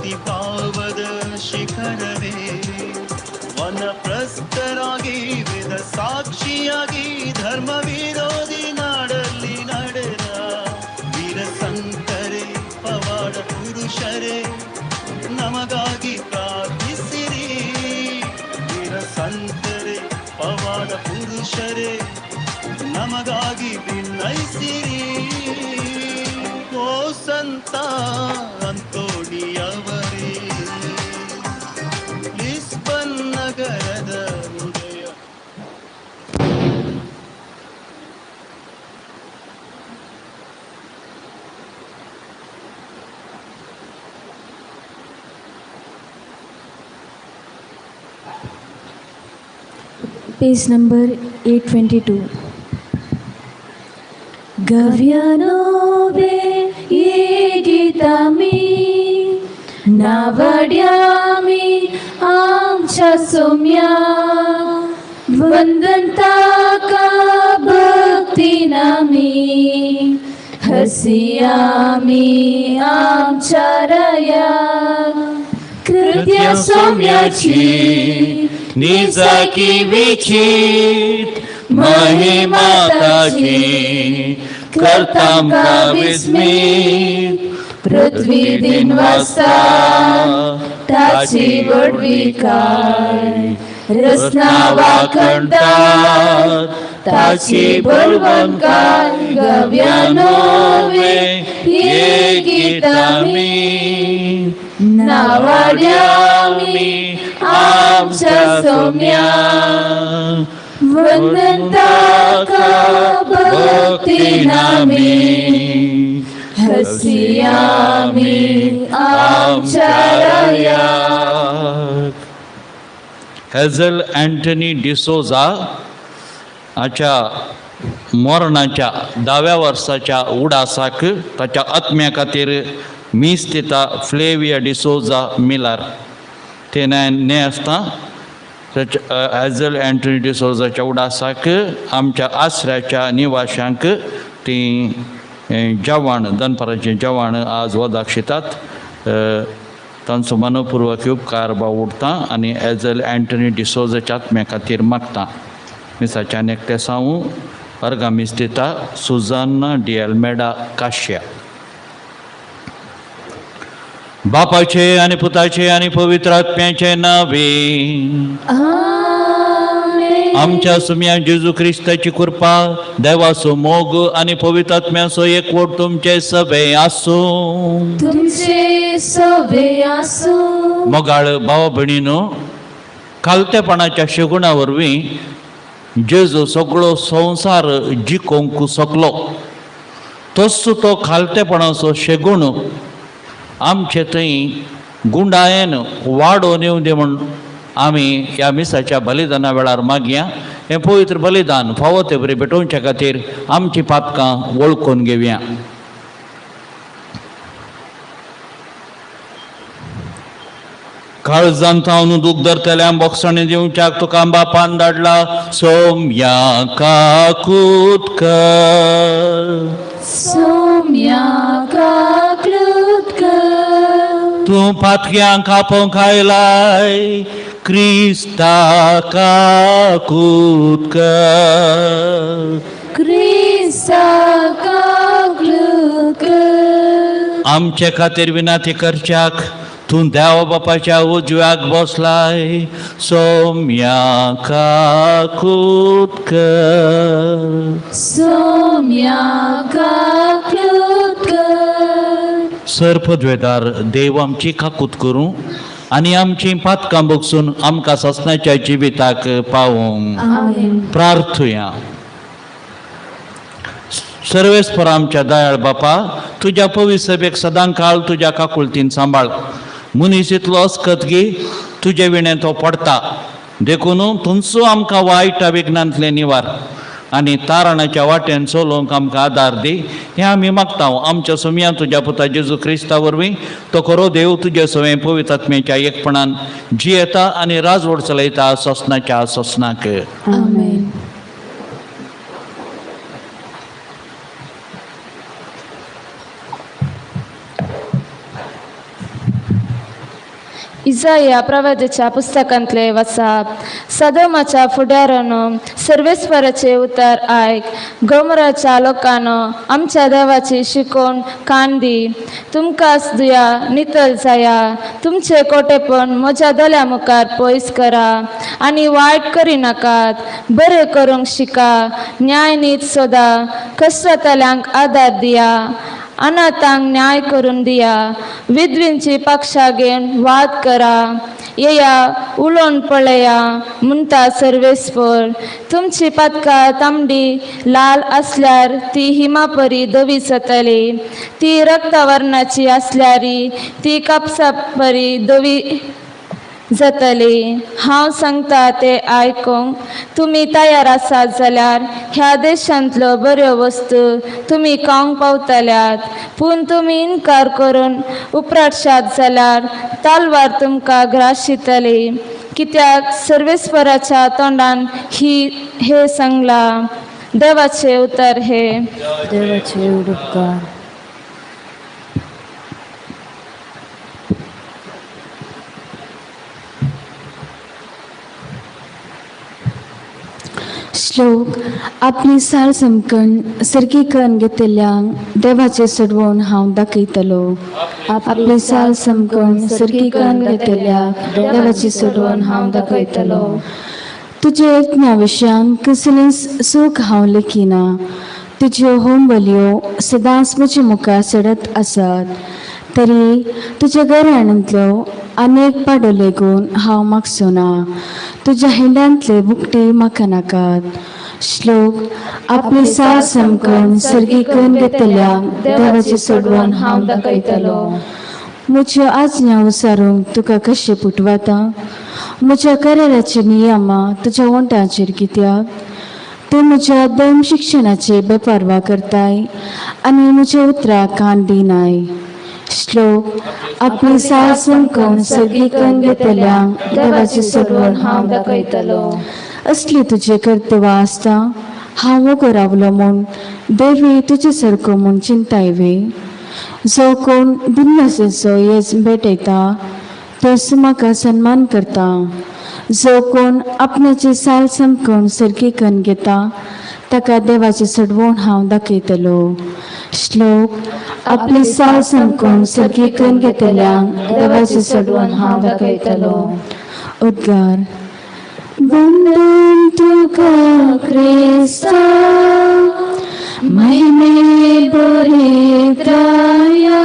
ಅತಿ ಪಾವದ ಶಿಖರವೇ ವನಪ್ರಸ್ಥರಾಗಿ ವೇದ ಸಾಕ್ಷಿಯಾಗಿ ಧರ್ಮ ವಿರೋಧಿ ನಾಡಲ್ಲಿ ನಡೆದ ವೀರ ಸಂತರೇ ಪವಾಡ ಪುರುಷರೇ ನಮಗಾಗಿ ಪ್ರಾರ್ಥಿಸಿರಿ ವೀರ ಸಂತರೇ ಪವಾಡ ಪುರುಷರೇ ನಮಗಾಗಿ ವಿನಯಿಸಿರಿ ಓ ಸಂತ ಅಂತೋಣಿಯವರೇ ಲಿಸ್ಬನ್ ನಗರದ ಹೃದಯ Page number 822. Gavyanobe yegitami navadyami amcha somya vandantaka bhakti nami hasiyami amcharaya कृत्य सौम्याची निजाकी विचित महिमा ताची करतामका विस्मित पृथ्वी दिन वाजता ताची वडविकाय रसना वाकणतात ताची बळवंतकाय गव्यानोवे येगितामी नावाड्यामी आमच्या सौम्या वंदनताका भक्ती नामी हसियामी आमच्या रयात. हेझल अँटनी डिसोजा आच्या मरणाच्या 10व्या वर्साच्या उडासाक ताच्या आत्म्या खातीर मिस्तिता फ्लेविया डिसोजा मिलार ते ने आसता हेझल अँटनी डिसोजाच्या उडासाक आमच्या आसऱ्याच्या निवाशांक ती जेवण दनपाराचें जेवण आज वदाक शितात तांचो मनपूर्वक उपकार भाव उरता आनी हेझल अँटनी डिसोजाच्या आत्म्या खातीर मागता. मिसाच्या नेक्टेसांव अर्गामीस दिता सुजान्ना डी अल्मेडा काश्या. बापाचे आनी पुताचे आनी पवित्र आत्म्याचे नावे आमच्या सुम्या जेजू क्रिस्ताची कृपा देवाचो मोग आनी पवित्र आत्म्याचो एकवट तुमचे सभे आसूं. तुमचे सभे आसूं. मोगाळ भाव भयणीनो, खालतेपणाच्या शेगुणा वरवीं जेजू सगळो संवसार जिखोवंक शकलो तसो तो खालतेपणाचो शेगूण आमचे थंय गुंडायेन वाडोवन येवं दी म्हूण आमी ह्या मिसाच्या बलिदाना वेळार मागया. हें पवित्र बलिदान फावो ते बरी भेटोवच्या खातीर आमची पातकां वळखून घेवया. काळजांत हांव दूख धरतल्या बोगसणे दिवच्याक तुका बापान धाडला. सौम्या काकूत कर सौम्या काकूत कर तूं पातक्यांक खापोवंक आयलाय. क्रिस्ता काकूत कर क्रिस्ता काकूत कर. आमचे खातीर विनाती करच्याक तूं देव बापाच्या उजव्याक बसलाय. सौम्या काकूत कर सौम्या काकूत कर. सर्पद्वेदार देव आमची काकूत करूं आनी आमची पातकां बोगसून आमकां ससनाच्या जिविताक पावोवंक आमेन. प्रार्थुया. सर्वेस्पर आमच्या दयाळ बापा, तुज्या पवित्र सभेक सदां काळ तुज्या काकुळतीन सांबाळ. मनीस इतलो अस्कत घे तुजे विणें तो पडटा देखून तुमचो आमकां वायट विघ्नांतले निवार आनी तारणाच्या वाटेन चलोवंक आमकां आदार दी. हें आमी मागता आमच्या सुमया तुज्या पुता जेजू क्रिस्ता वरवीं. तो खरो देव तुजे सवे पवित्र आत्म्याच्या एकपणान जियेता आनी राजवट चलयता ससनाच्या ससनाक. आमेन. इजाया प्रवादीच्या पुस्तकांतले वाचप. सदोमाच्या फुडारानो सर्वेस्वराचे उतर आयक. गोमराच्या लोकांनो आमच्या देवाची शिकोवण कान दी. तुमकांच दुया नितळ जाया. तुमचे कोटेपण म्हज्या दोल्या मुखार पयस करा आनी वायट करी नाकात. बरें करूंक शिका, न्याय नीत सोदा, कश्टतल्यांक आदार दिया, अनाथांक न्याय करून दिया, विधवींची पक्षा घेवन वाद करा. येया उलोवन पळया म्हणटा सर्वेस्पर. तुमची पदकां तांबडी लाल असल्यार ती हिमापरी धवी जातली. ती रक्तवर्णाची असल्यार ती कापसा परी धवी जातली. हांव सांगता ते आयकूंक तुमी तयार आसात जाल्यार ह्या देशांतल्यो बऱ्यो वस्तू तुमी खावंक पावतल्यात. पूण तुमी इन्कार करून उपराटशात जाल्यार तालवार तुमकां ग्राशितली. कित्याक सर्वेस्वराच्या तोंडान हे सांगलां. देवाचे उतर हे. देवाचे उपकार. श्लोक. आपली साल समकण सरकी करून घेतिल्ल्यांक देवाचे सडवून हांव दाखयतलो. आपली साल समकण सरकी करून घेतिल्ल्याक देवाची सडवून हांव दाखयतलो. तुजे एकन्या विशयान कसलें सूख हांव लेखिना. तुज्यो होमबल्यो सदांच म्हज्या मुखार सडत आसात. तरी तुज्या घराण्यांतल्यो अनेक पाडो लेगून हांव मागचो ना. तुज्या हिंड्यांतले बुकटी म्हाका नाकात. श्लोक. आपली साल समकण सरकी करून घेतिल्ल्यांक देवाची सोडवून हांव दाखयतलो. म्हज्यो आज्ञा विचारूंक तुका कशें पुटवाता. म्हज्या करियराचे नियमा तुज्या वंटाचेर कित्याक. तूं म्हज्या धर्म शिक्षणाचे बेपारवा करताय आनी म्हज्या उतराक कान दिनाय. श्लोक. आपली साल समकण सरकी करून घेतिल्ल्यांक देवाची सोडवून हांव दाखयतलो. असली तुजे कर्तव्य आसता. हांव वगो रावलो म्हूण देवी तुजे सारको म्हूण चिंतायवे. जो कोण दुन्यासाचो येस भेटयता तोच म्हाका सन्मान करता. जो कोण आपणाची साल समकण सरकी करून घेता ताका देवाची सडवूण हांव दाखयतलो. श्लोक. आपली साल समकून सरकी करून घेतिल्ल्यांक देवाची सडवून हांव दाखयतलो. उद्गार. वंदन तुका क्रिस्ता, महिमे बरीत राया.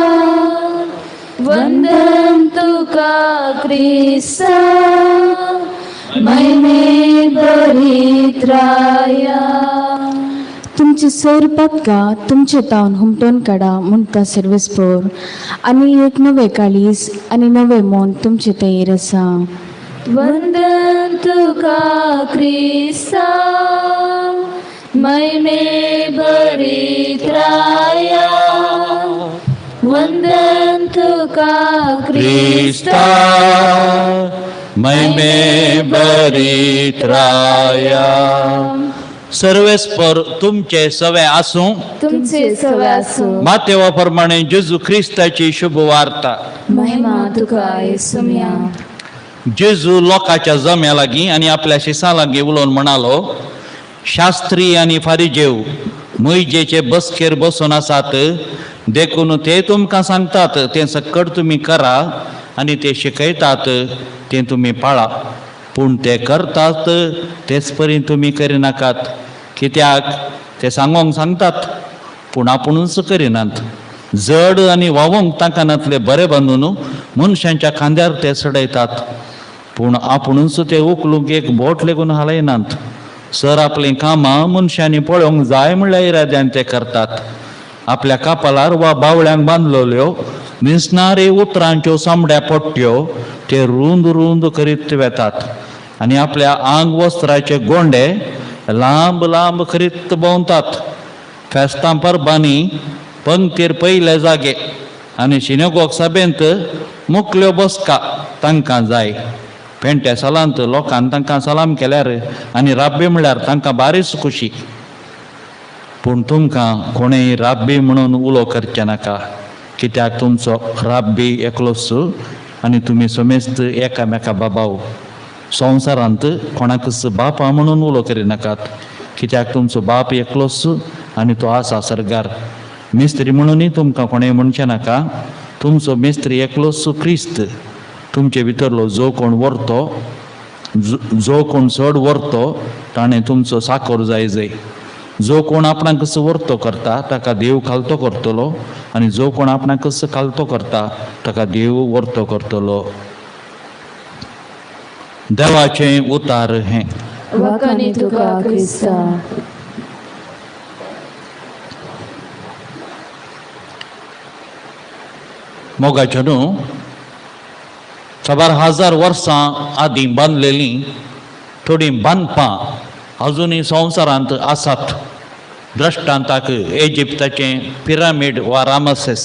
वंदन तुका क्रिस्ता, महिमे बरीत राया. तुमची सर पदकां तुमचे तावन हुमटून काडा म्हणटा सर्वेस्पर. आनी एक नवे काळीज आनी नवे मोन तुमचे तयार आसा. वंदन तुका क्रिस्ता, महिमे बरीत राया. वंदन तुका क्रिस्ता महिमे बरीत राया. सर्वेस्पर तुमचे सवे आसूं. तुमचे सवे आसूं. मातेवा प्रमाणे जेजू ख्रिस्ताची शुभ वार्ता. महिमा तुका येसुम्या. जेजू लोकाच्या जम्या लागीं आनी आपल्या शिसां लागीं उलोवन म्हणालो, शास्त्री आनी फारिजेव मोइजेचे बसकेर बसून आसात. देखून ते तुमकां सांगतात तें सक्कड तुमी करा आनी ते शिकयतात तें तुमी पाळा. पूण ते करतात तेच परी तुमी करिनाकात. कित्याक ते सांगोंक सांगतात पूण आपुणूच करिनात. जड आनी व्हावोंक तांकां नातले बरे बांदून मनशांच्या खांद्यार ते सडयतात. पूण आपुणूच ते उखलूंक एक बोट लेगून हालयनात. सर आपलीं कामां मनशांनी पळोवंक जाय म्हणल्या इराद्यान ते करतात. आपल्या कापालार वा बावळ्यांक बांदलेल्यो मिसनारे उतरांच्यो सामड्या पट्ट्यो ते रुंद रुंद करीत वेतात आनी आपल्या आंग वस्त्राचे गोंडे लांब लांब करीत भोंवतात. फेस्तां परबांनी पंक्तीर पयले जागे आनी सिनेगॉग सभेंत मुखल्यो बसका तांकां जाय. पेंट्या सालांत लोकांन तांकां सलाम केल्यार आनी राब्बी म्हळ्यार तांकां बारीच खुशी. पूण तुमकां कोणेय राब्बी म्हणून उलो करचे नाका. कित्याक तुमचो राब्बी एकलोच आनी तुमी समेस्त एकामेका बाबाव संवसारांत कोणाकच बाप म्हणून उलो करिनाकात, कित्याक तुमचो बाप एकलोच आनी तो आसा सर्गार. मेस्त्री म्हणूनय तुमकां कोणें म्हणचे नाका, तुमचो मेस्त्री एकलोच क्रिस्त. तुमचे भितरलो जो कोण व्हरतो, जो कोण चड व्हरतो ताणें तुमचो साकोर जाय. जो कोण आपणाकच व्हरतो करता ताका देव खालतो करतलो, आनी जो कोण आपणाकच खालतो करता ताका देव व्हरतो करतलो. देवाचें उतार हें. वखणी तुका क्रिस्ता. मोगाच्या न्हू साबार 1000 वर्सां आदीं बांदलेलीं थोडीं बांदपां अजुनूय संवसारांत आसात. दृश्टांताक इजिप्ताचें पिरामीड वा रामसेस.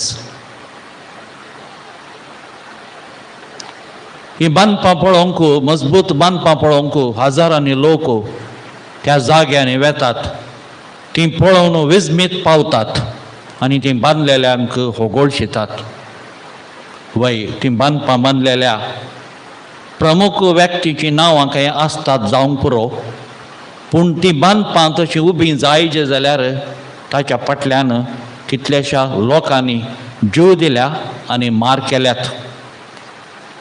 ही बांदपां पळोवंक, मजबूत बांदपां पळोवंक हजारांनी लोक त्या जाग्यांनी वेतात. ती पळोवन विस्मीत पावतात आनी ती बांदलेल्यांक होगोळशितात. वय ती बांदपां बांदलेल्या प्रमुख व्यक्तीची नांवां काही आसतात जावंक पुरो, पूण ती बांदपां तशी उबी जायजे जाल्यार ताच्या फाटल्यान कितल्याशा लोकांनी जीव दिल्या आनी मार केल्यात.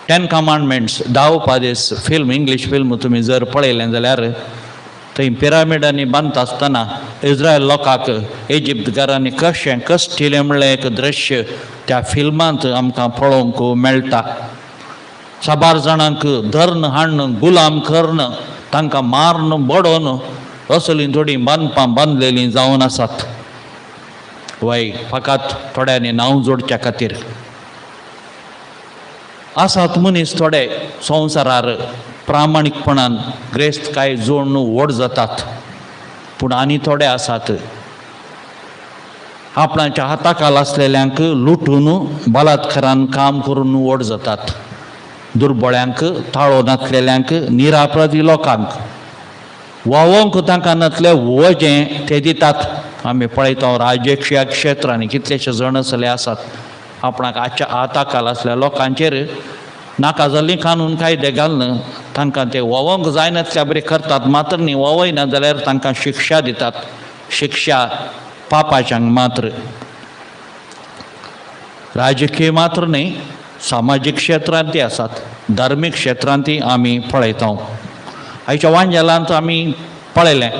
10 कमांडमेंट्स 10 उपादेश फिल्म, इंग्लीश फिल्म तुमी जर पळयलें जाल्यार थंय पिरामिडांनी बांदता आसतना इस्रायल लोकांक इजिप्तकारांनी कशें कश्टिलें म्हणलें एक दृश्य त्या फिल्मांत आमकां पळोवंक मेळटा. साबार जाणांक धਰਨ हाडन गुलाम करन तांकां मारन बडोवन असलीं थोडीं बांदपां बांदलेलीं जावन आसात. वय फकत थोड्यांनी नांव जोडच्या खातीर आसात मनीस थोडे संवसारार प्रामाणीकपणान ग्रेस्त काय जोडून व्हड जातात, पूण आनी थोडे आसात आपणाच्या हाताखाल आसलेल्यांक लुटून बलात्कारान काम करून व्हड जातात. दुर्बळ्यांक, ताळो नासलेल्यांक, निरापराधी लोकांक व्हावंक तांकां नसलें वजें ते दितात. आमी पळयता राजकीय क्षेत्रांनी कितलेशे जण असले आसात आपणाक हाताखाल आसल्या लोकांचेर नाका जाल्ली कानून कायदे घालून तांकां ते व्होवंक जायनासल्या बरें करतात. मात्र न्ही व्होवयना जाल्यार तांकां शिक्षा दितात. शिक्षा पापाच्यांक मात्र. राजकीय मात्र न्ही, सामाजीक क्षेत्रांतय आसात, धार्मीक क्षेत्रांतय आमी पळयता. आयच्या वांजेलांत आमी पळयलें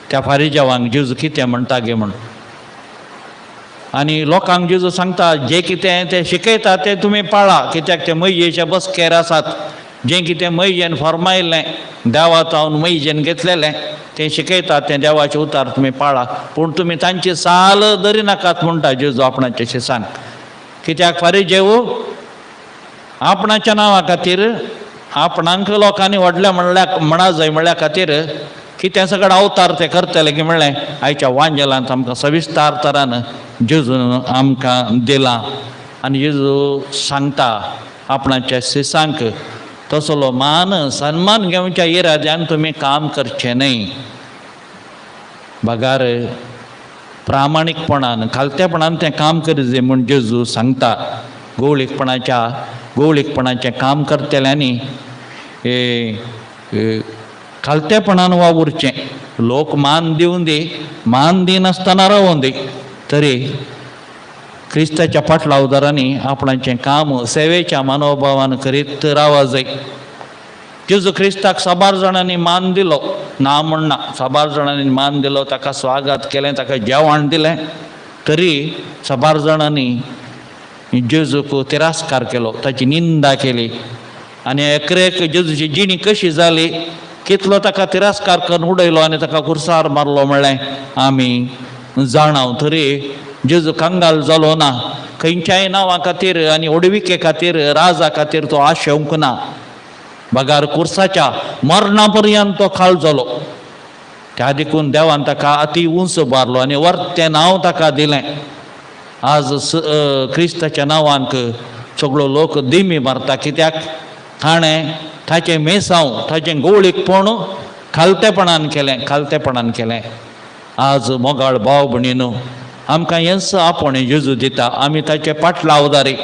त्या फारिजावांक जेजू कितें म्हणटा गे म्हण. आनी लोकांक जेजू सांगता जें कितें तें शिकयता तें तुमी पाळा, कित्याक ते मैजेच्या बसकेर आसात. जें कितें मैजेन फर्मायिल्लें, देवातावन मैजेन घेतलेलें तें शिकयता, तें देवाचें उतार तुमी पाळा, पूण तुमी तांची साल धरिनाकात म्हणटा जेजू आपणाचे शिसांक. कित्याक फारिजेव आपणाच्या नांवा खातीर आपणाक लोकांनी व्हडल्या म्हणा जाय म्हणल्या खातीर कितें सगळें अवतार ते करतले की म्हणलें आयच्या वांजेलांत आमकां सविस्तार तरान जेजून आमकां दिलां. आनी जेजू सांगता आपणाच्या शिसांक तसलो मान सन्मान घेवच्या इराद्यान तुमी काम करचें न्हय. बगार प्रामाणीकपणान खालतेपणान तें काम करचें म्हूण जेजू सांगता. गवळीकपणाचें काम करतल्यांनी खालतेपणान वावुरचें. लोक मान दिवन दी, मान दिनासतना रावोन दी, तरी क्रिस्ताच्या फाटल्या उदारांनी आपणाचें काम सेवेच्या मनोभावान करीत रावा जाय. जेजू क्रिस्ताक साबार जाणांनी मान दिलो, ना म्हणना, साबार जाणांनी मान दिलो, ताका स्वागत केलें, ताका जेवण दिलें, तरी साबार जाणांनी जेजूक तिरस्कार केलो, ताची निंदा केली. आनी एकरेक जेजूची जिणी कशी जाली, कितलो ताका तिरस्कार करून उडयलो आनी ताका कुर्सार मारलो म्हणलें आमी जाणाव. तरी जेजू कंगाल जालो ना. खंयच्याय नांवा खातीर आनी ओडविके खातीर, राजा खातीर तो आशेवंक ना. बगार कुर्साच्या मरणा पर्यंत तो खाल जालो. त्या देखून देवान ताका अति उंच बारलो आनी वर्तें नांव ताका दिलें. आज क्रिस्ताच्या नांवांक सगळो लोक दिमी मारता, कित्याक ताणें ताचें मेसांव, ताचें गवळीकपण खालतेपणान केलें. आज मोगाळ भाव भयणीनो, आमकां हेंच आपण जेजू दिता. आमी ताचे फाटला उदारी,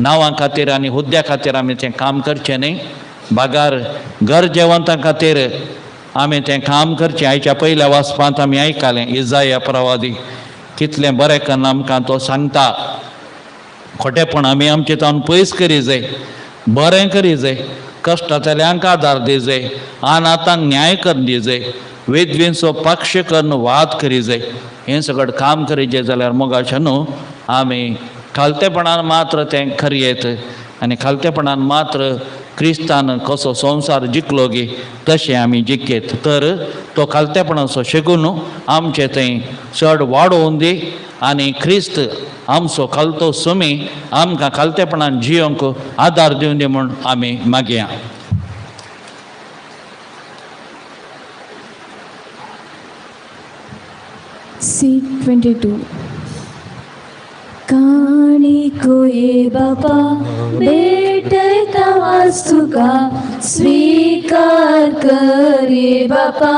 नांवां खातीर आनी हुद्द्या खातीर आमी तें काम करचें न्ही. बागार गरजेवंतां खातीर आमी तें काम करचें. आयच्या पयल्या वाचपांत आमी आयकलें इजाया प्रवादी कितलें बरें करून आमकां तो सांगता. खोटेपण आमी आमचें तावन पयस करी जाय, बरें करी जाय, कश्टांतल्यांक आदार दी जाय, अनाथांक न्याय करून दी जाय, वेदवींचो पक्ष करून वाद करी जाय. हें सगळें काम करीचें जाल्यार मोगाचें न्हू. आमी खालतेपणान मात्र तें खरयेत आनी खालतेपणान मात्र क्रिस्तान कसो संवसार जिखलो गे तशें आमी जिखेत. तर तो खालतेपणाचो शेगून आमचें थंय चड वाडोवन दी आनी क्रिस्त आमचो खालतो सुमी आमकां खालतेपणान जियोंक आदार दिवन दी म्हूण आमी मागया. C22 काणिको ये बापा भेटता वास्तुका स्वीकार कर ये बापा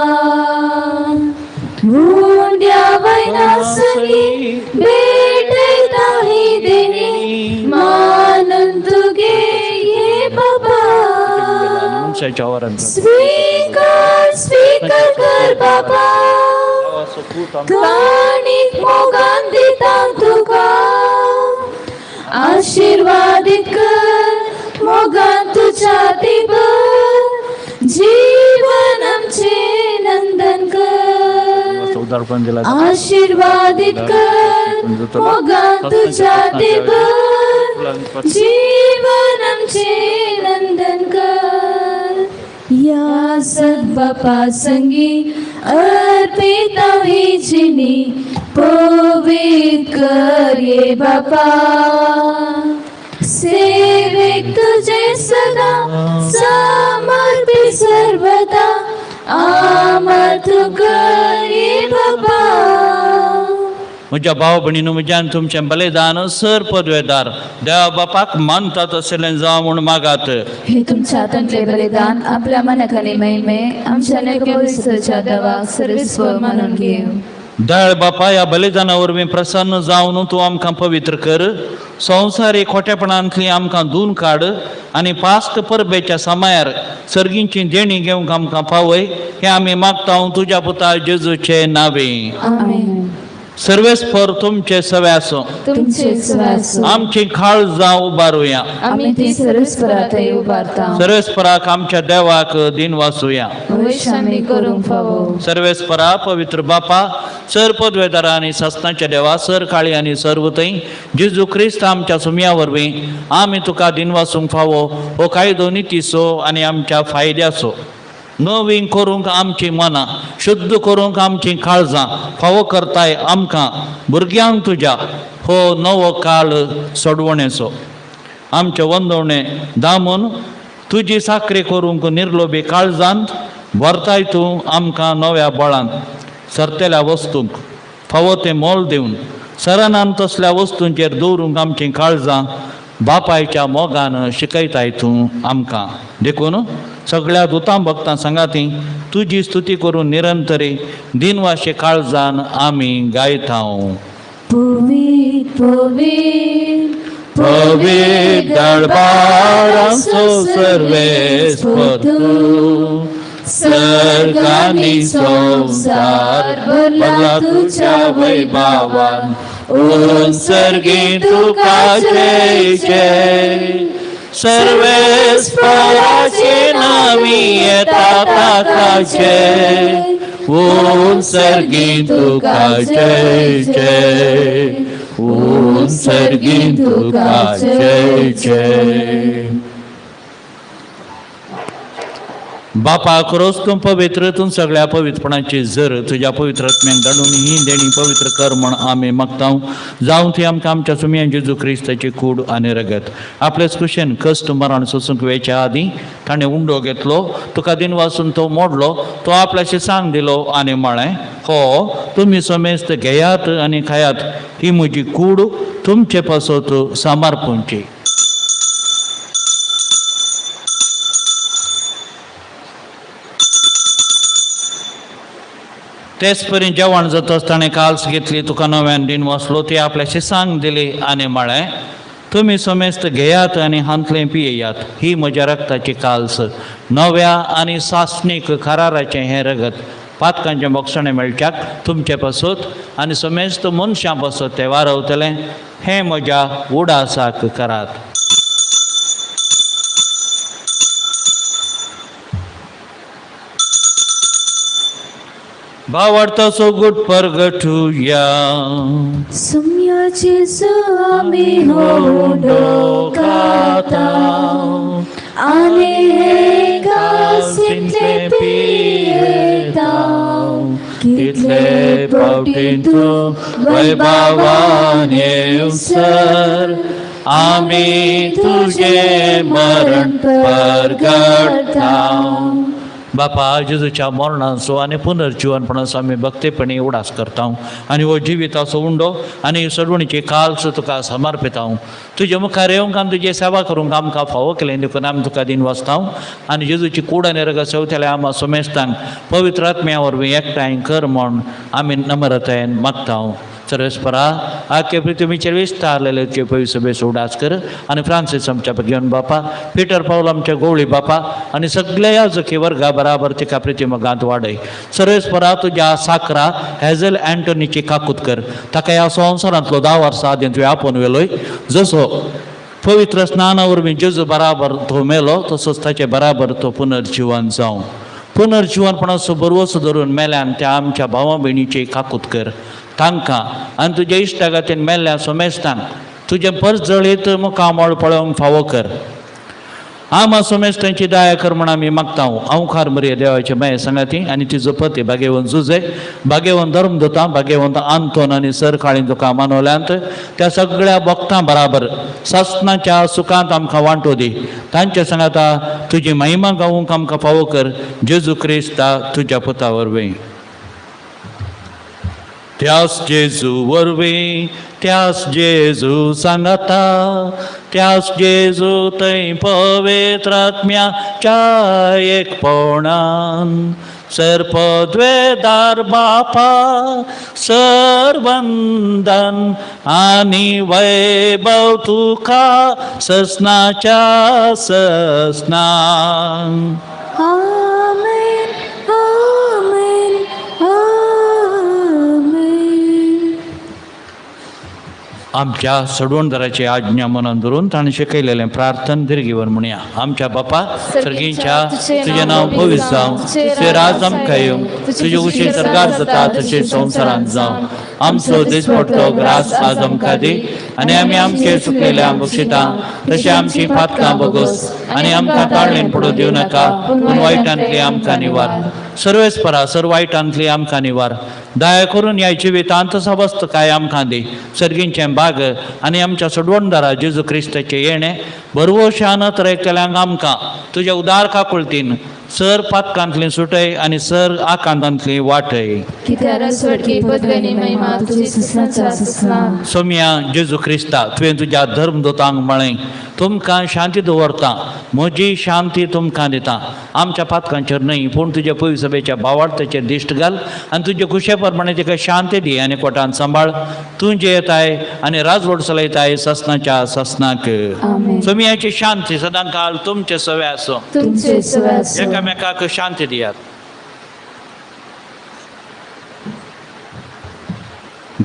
मुंड्या वैनासनी भेटता ही देणे मानून तुगे ये बापा स्वीकार स्वीकार कर बापा काणिक मोगान दिता तुका आशीर्वादित कर मोगान तुझ्या दिबर जीवन आमचे नंदन कर आशीर्वादित कर मोगान तुझ्या दिबर जीवन आमचे नंदन कर. या सद्बापा संगी अर्पित ही जिनी पवित्र कर ये बापा सेविक तुझे सदा समर्पित सर्वदा आमर्थ कर ये बापा. म्हज्या भाव भयणीनो म्हज्यान तुमचें बलिदान सर पदवेदार देवा बापाक मानता तसलें जावं म्हूण मागात. हे तुमच्या हातांतले बलिदान आपल्या मनाखाली महिमे आमच्या पवित्रच्या देवाक सर्वेस्वर मानून घेव. दयाळ बापा ह्या बलिदाना वरवीं प्रसन्न जावन तूं आमकां पवित्र कर. संवसारी खोटेपणांतली आमकां धुवन काड आनी पास्क परबेच्या समार सर्गींची देणी घेवंक आमकां पावय. हें आमी मागता तुज्या पुता जेजूचे नांवे. आमेन. सर्वेस्पर तुमचे सवे आसूं. तुमचे सवे आसूं. आमची काळजां उबारुया. आमी ती सर्वेस्पराक उबारता. सर्वेस्पराक आमच्या देवाक दिन वाचुया. वैश आमी करूंक फावो. सर्वेस्परा पवित्र बापा सर पदवेदारा आनी सस्तांच्या देवा सर काळी आनी सर्वतय जेजू क्रिस्त आमच्या सुमया वरवीं आमी तुका दिन वाचूंक फावो. हो कायदो नितीचो आनी आमच्या फायद्याचो नवीन करूंक आमची मनां शुद्ध करूंक आमची काळजां फावो करताय आमकां भुरग्यांक तुज्या हो नवो काळ सोडवणेचो. आमचे वंदवणे दामून तुजी साखरी करूंक निर्लोभी काळजांत भरताय तूं आमकां नव्या बळांत. सरतेल्या वस्तूंक फावो तें मोल दिवन सरानान तसल्या वस्तूंचेर दवरूंक आमची काळजां बापायच्या मोगान शिकयताय तूं आमकां. देखून सगळ्या दुतां भक्तां सांगाती तुजी स्तुती करून निरंतरी दिनवाशे काळजान आमी गायता. पवित्र पवित्र पवित्र दरबाराचो सर्वेस्पर तूं सर्गांनी संसार भरला तुज्या वैभवान उत्सर्गी तुका जय जय. सर्वेस्पराचे नावी येता ताकाचे उत्सर्गी तुका जय जय उत्सर्गी तुका जय जय. बापा खरोच तूं पवित्र तूं सगळ्या पवित्रपणाची झर तुज्या पवित्र आत्म्याक धाडून ही देणी पवित्र कर म्हण आमी मागता. जावं ती आमकां आमच्या सुमया जेजू क्रिस्ताची कूड आनी रगत आपलेच कुशेन कश्ट मरण सोसूंक वेच्या आदीं ताणें उंडो घेतलो तुका दिन वाचून तो मोडलो तो आपल्याशी सांग दिलो आनी म्हळें हो तुमी समेस्त घेयात आनी खायात ही म्हजी कूड तुमचे पासत सामारपूंची. तेच परी जेवण जाताच ताणें काल्स घेतली तुका नव्यान दिन वाचलो ती आपल्याशी सांग दिली आनी म्हळें तुम्ही समेस्त घेयात आणि हांतले पियेयात, ही म्हज्या रक्ताची काल्स, नव्या आणि सासणीक कराराचें हें रगत पातकांचे मोक्षणे मेळच्याक तुमचे पासत आनी समेस्त मनशां पासत तें वारवतलें, हें म्हज्या उडासाक करात. भावार्थाचो गुट परगटुया. सुमयाचे आमी होडो खाता आनी हे गासितले पियेता कितले फावटीं तूं वैभवान येवसर आमी तुझे मरण परगटता. बापा जेजूच्या मरणाचो आनी पुनर्जीवनपणाचो आमी भक्तीपणी उडास करता आनी हो जिविताचो उंडो आनी सडवणीची काल्स तुका समर्पिता. तुजे मुखार येवंक आनी तुजी सेवा करूंक आमकां फावो केलें देखून आमी तुका दिन वचता आनी जेजूची कूड आनी रगत सेवतले आम्हा समेस्तांक पवित्र आत्म्या वरवीं एकठांय कर म्हूण आमी नम्रतायेन मागता. सर्वेस्परा आख्खे पृथ्वीचेर विस्तारलेले तुजे पवित्र सभेचो उडास कर आनी फ्रांसीस आमच्या घेवन बापा, पिटर पावल आमच्या गोवळी बापा आनी सगळ्या याजकी वर्गा बराबर तिका प्रितीमगांत वाडय. सर्वेस्परा तुज्या साकरा हॅझल अँटोनीची काकूत कर. ताका ह्या संवसारांतलो 10 वर्सां आदीं तुवें आपोवन वेलोय. जसो पवित्र स्नाना वरवीं जेजू बराबर तो मेलो तसोच ताचे बराबर तो पुनर्जीवन जावं. पुनर्जीवनपणाचो बरवसो धरून मेल्यान त्या आमच्या भावा भयणीची काकूत कर. तांकां आनी तुज्या इश्टागातीन मेल्ल्या समेस्तांक तुजें पर्स जळीत मुखामळ पळोवंक फावो कर. आमा समेस्तांची दया कर म्हण आमी मागता. अंवखार मरिये देवाचे माये सांगाती आनी तिजो पती भाग्यवंत जुजे, भाग्यवंत धर्मदूता, भाग्यवंत आंतोन आनी सर काळी तुका मानवल्यांत त्या सगळ्या भक्तां बराबर सासणाच्या सुखांत आमकां वांटो दी. तांचे सांगाता तुजी महिमा गावूंक आमकां फावो कर. जेजू क्रिस्ता तुज्या पुता वरवीं. त्यास जेजू वरवीं, त्यास जेजू सांगाता, त्यास जेजू थंय पवित्र आत्म्याच्या एकपणान सरपद्वेदार बापा सरवंदन आनी वैभव तुका ससनाच्या ससनान. आमेन आमेन आमेन. आमच्या सडवणदाराची आज्ञा मनान धरून ताणें शिकयलेलें प्रार्थन दिर्घीवर म्हणया. आमच्या बापा सर्गींच्या तुजें नांव पवित्र जावं, तुजें राज आमकां येवं, तुजे उशीर सरकार जाता तशें संवसारांत जावं. आमचो दिसपट्टो ग्रास आज आमकां दी आनी आमी आमचे चुकलेल्या बक्षिता तशें आमची पातकां बोगोस आनी आमकां काडलें पडूं दिवं नाका पूण वायटांतली आमकां निवार. सर्वेस्परा सर वायटांतली आमकां निवार. दया करून ह्या जिवितांत सबस्त काय आमकां दी. सर्गींचें भाग आनी आमच्या सडवणदारा जेजू क्रिस्ताचें येणें बरवशान तरयतल्यांक आमकां तुज्या उदार काकुळतीन सर पातकांतली सुटय आनी सर आकांतांतली वाटय. कित्याक स्वर्गी पदवेनी महिमा तुजी ससनाच्या ससनान. सोम्या जेजू क्रिस्ता तुवें तुज्या धर्मदूतांक म्हळें तुमकां शांती दवरता, म्हजी शांती तुमकां दिता. आमच्या पातकांचेर न्हय पूण तुज्या पवित्र सभेच्या भावार्थाचेर दिश्ट घाल आनी तुजे खुशे प्रमाणे तिका शांती दी आनी कोटान सांबाळ. तूं जे येताय आनी राजवट चलयताय ससनाच्या ससनाक. सोम्याची शांती सदां काळ तुमचे सवे आसूं. तुमचे सवे आसूं. एकामेकाक शांती दियात.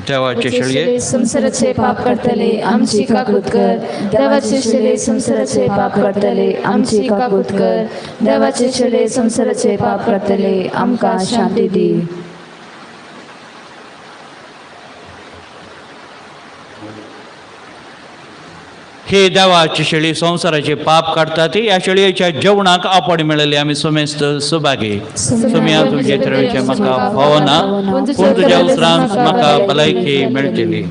देवाचे शेळये संसाराचे पाप करतले आमची काकूत कर. देवाचे शेळे संसाराचे पाप करतले आमची काकूत कर. देवाचे शेळे संसाराचे पाप करतले आमकां शांती दी. हे देवाची शेळी संसाराचे पाप काढता ती या शेळयेच्या जेवणाक आपण मेळयले आमी समेस्त सुभागी. सोम्या तुजे तरेचे म्हाका फावो ना पूण तुज्या उसरांत म्हाका भलायकी मेळटली.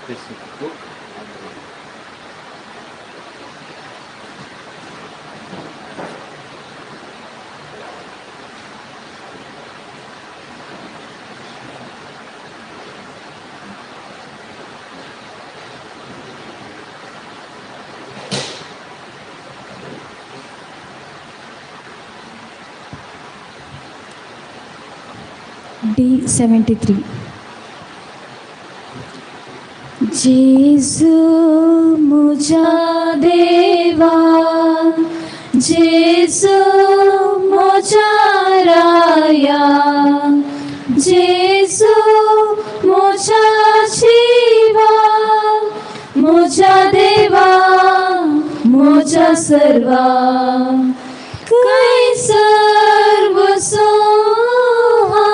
D73. जेसु मुझा देवा, जेसु मुझा राया, जेसु मुझा शिवा, मुझा देवा, मुझा सर्वा, कै सर्व सोहा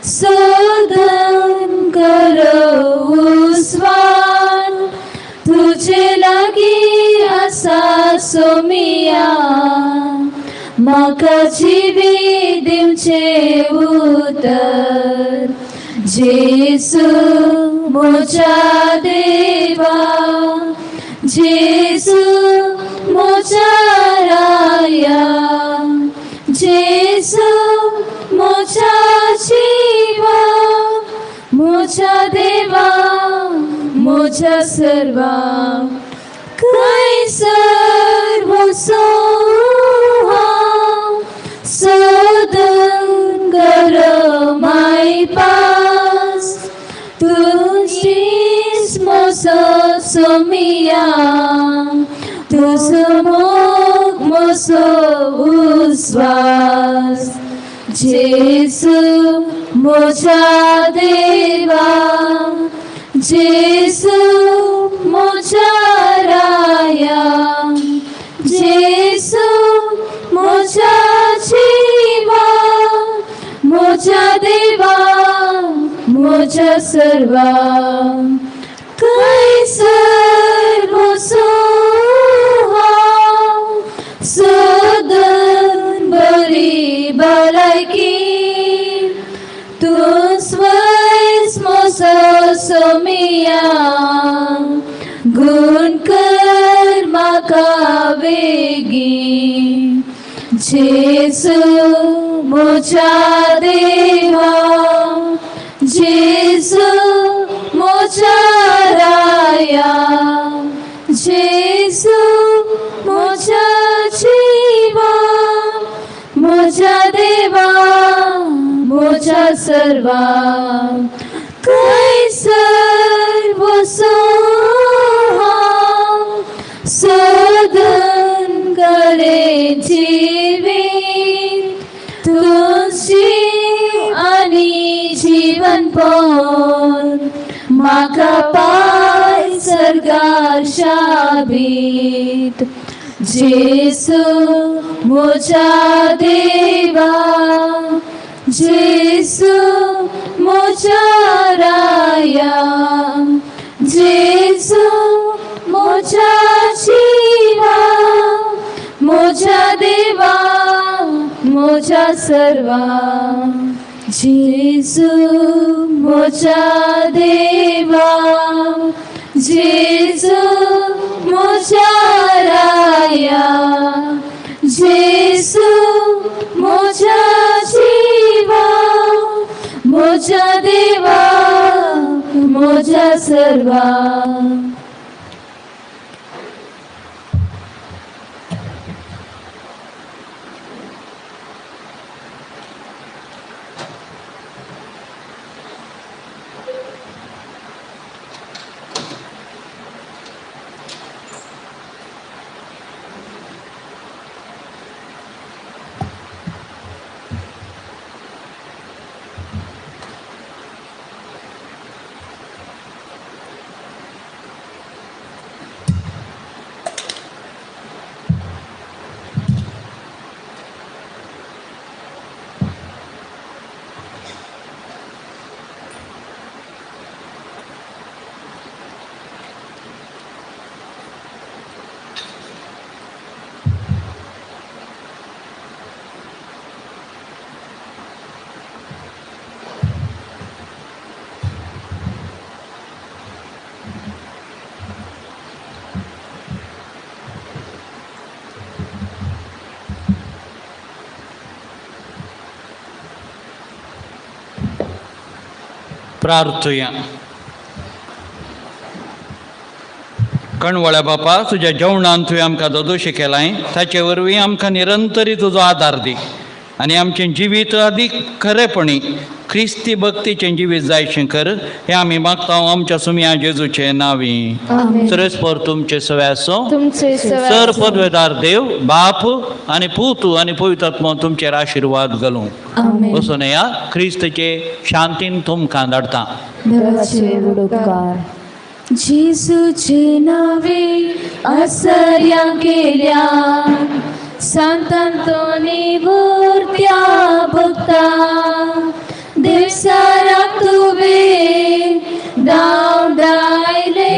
सदन करो स्वान, तुझे लगी असा सोमिया, माका जीवी दिवचे उतर, जेसु मुझा देवा, जेसु मुझा राया, जेसु मुझा शिवा, मुझा देवा, मुझा सर्वा, कै सर्व सोहा सदन करो माई पास, तुझीच मोसो सोमिया, तुझ मोग मोसो उस्वास, जेसु मुझा देवा, जेसु मुझा राया, जेसु मुझा शिवा, मुझा देवा, मुझा सर्वा, कै सर्व सोहा सदन बरी भलायकी, तू स्वयं मोसो सोमिया, गुण कर माका वेगी, जेसु मुझा देवा, जेसु मुझा राया, जेसु मुझा शिवा, मुझा देवा, मुझा सर्वा, कै सर्व सोहा सदन करे जीवी, तुझी आणि जीवन पण माका पाय सर्गार शाबीत, जेसु मुझा देवा, जेसु मुझा राया, जेसु मुझा शिवा, मुझा देवा, मुझा सर्वा, जेसु मुझा देवा, जेसु मुझा राया, जेसु मुझा शिवा, मुझा देवा, मुझा सर्वा. प्रार्थुया. कणवळ्या बापा, तुझ्या जेवणान तुवें आमकां दोदोशी केलाय, ताचे वरवीं आमकां निरंतरी तुजो आदार दी आनी आमचें जिवीत अदीक खरेपणी ख्रिस्ती भक्तीचें जिवीत जायशें कर. हें आमी मागता आमच्या सुमया जेजूचे नांवी. सरस्पर तुमचे सवे आसूं. तुमचे सवे सर पदवेदार देव बाप आनी पुतू आनी पवित्र आत्मा तुमचेर आशिर्वाद घालूं. वचून या ख्रिस्ताचे शांतीन तुमकां धाडटा. देवाचे उपकार. जेजूचे नावे आसऱ्या केल्या संतांतोनी वरत्या भक्ता देवसाराक तुवें धांवडायले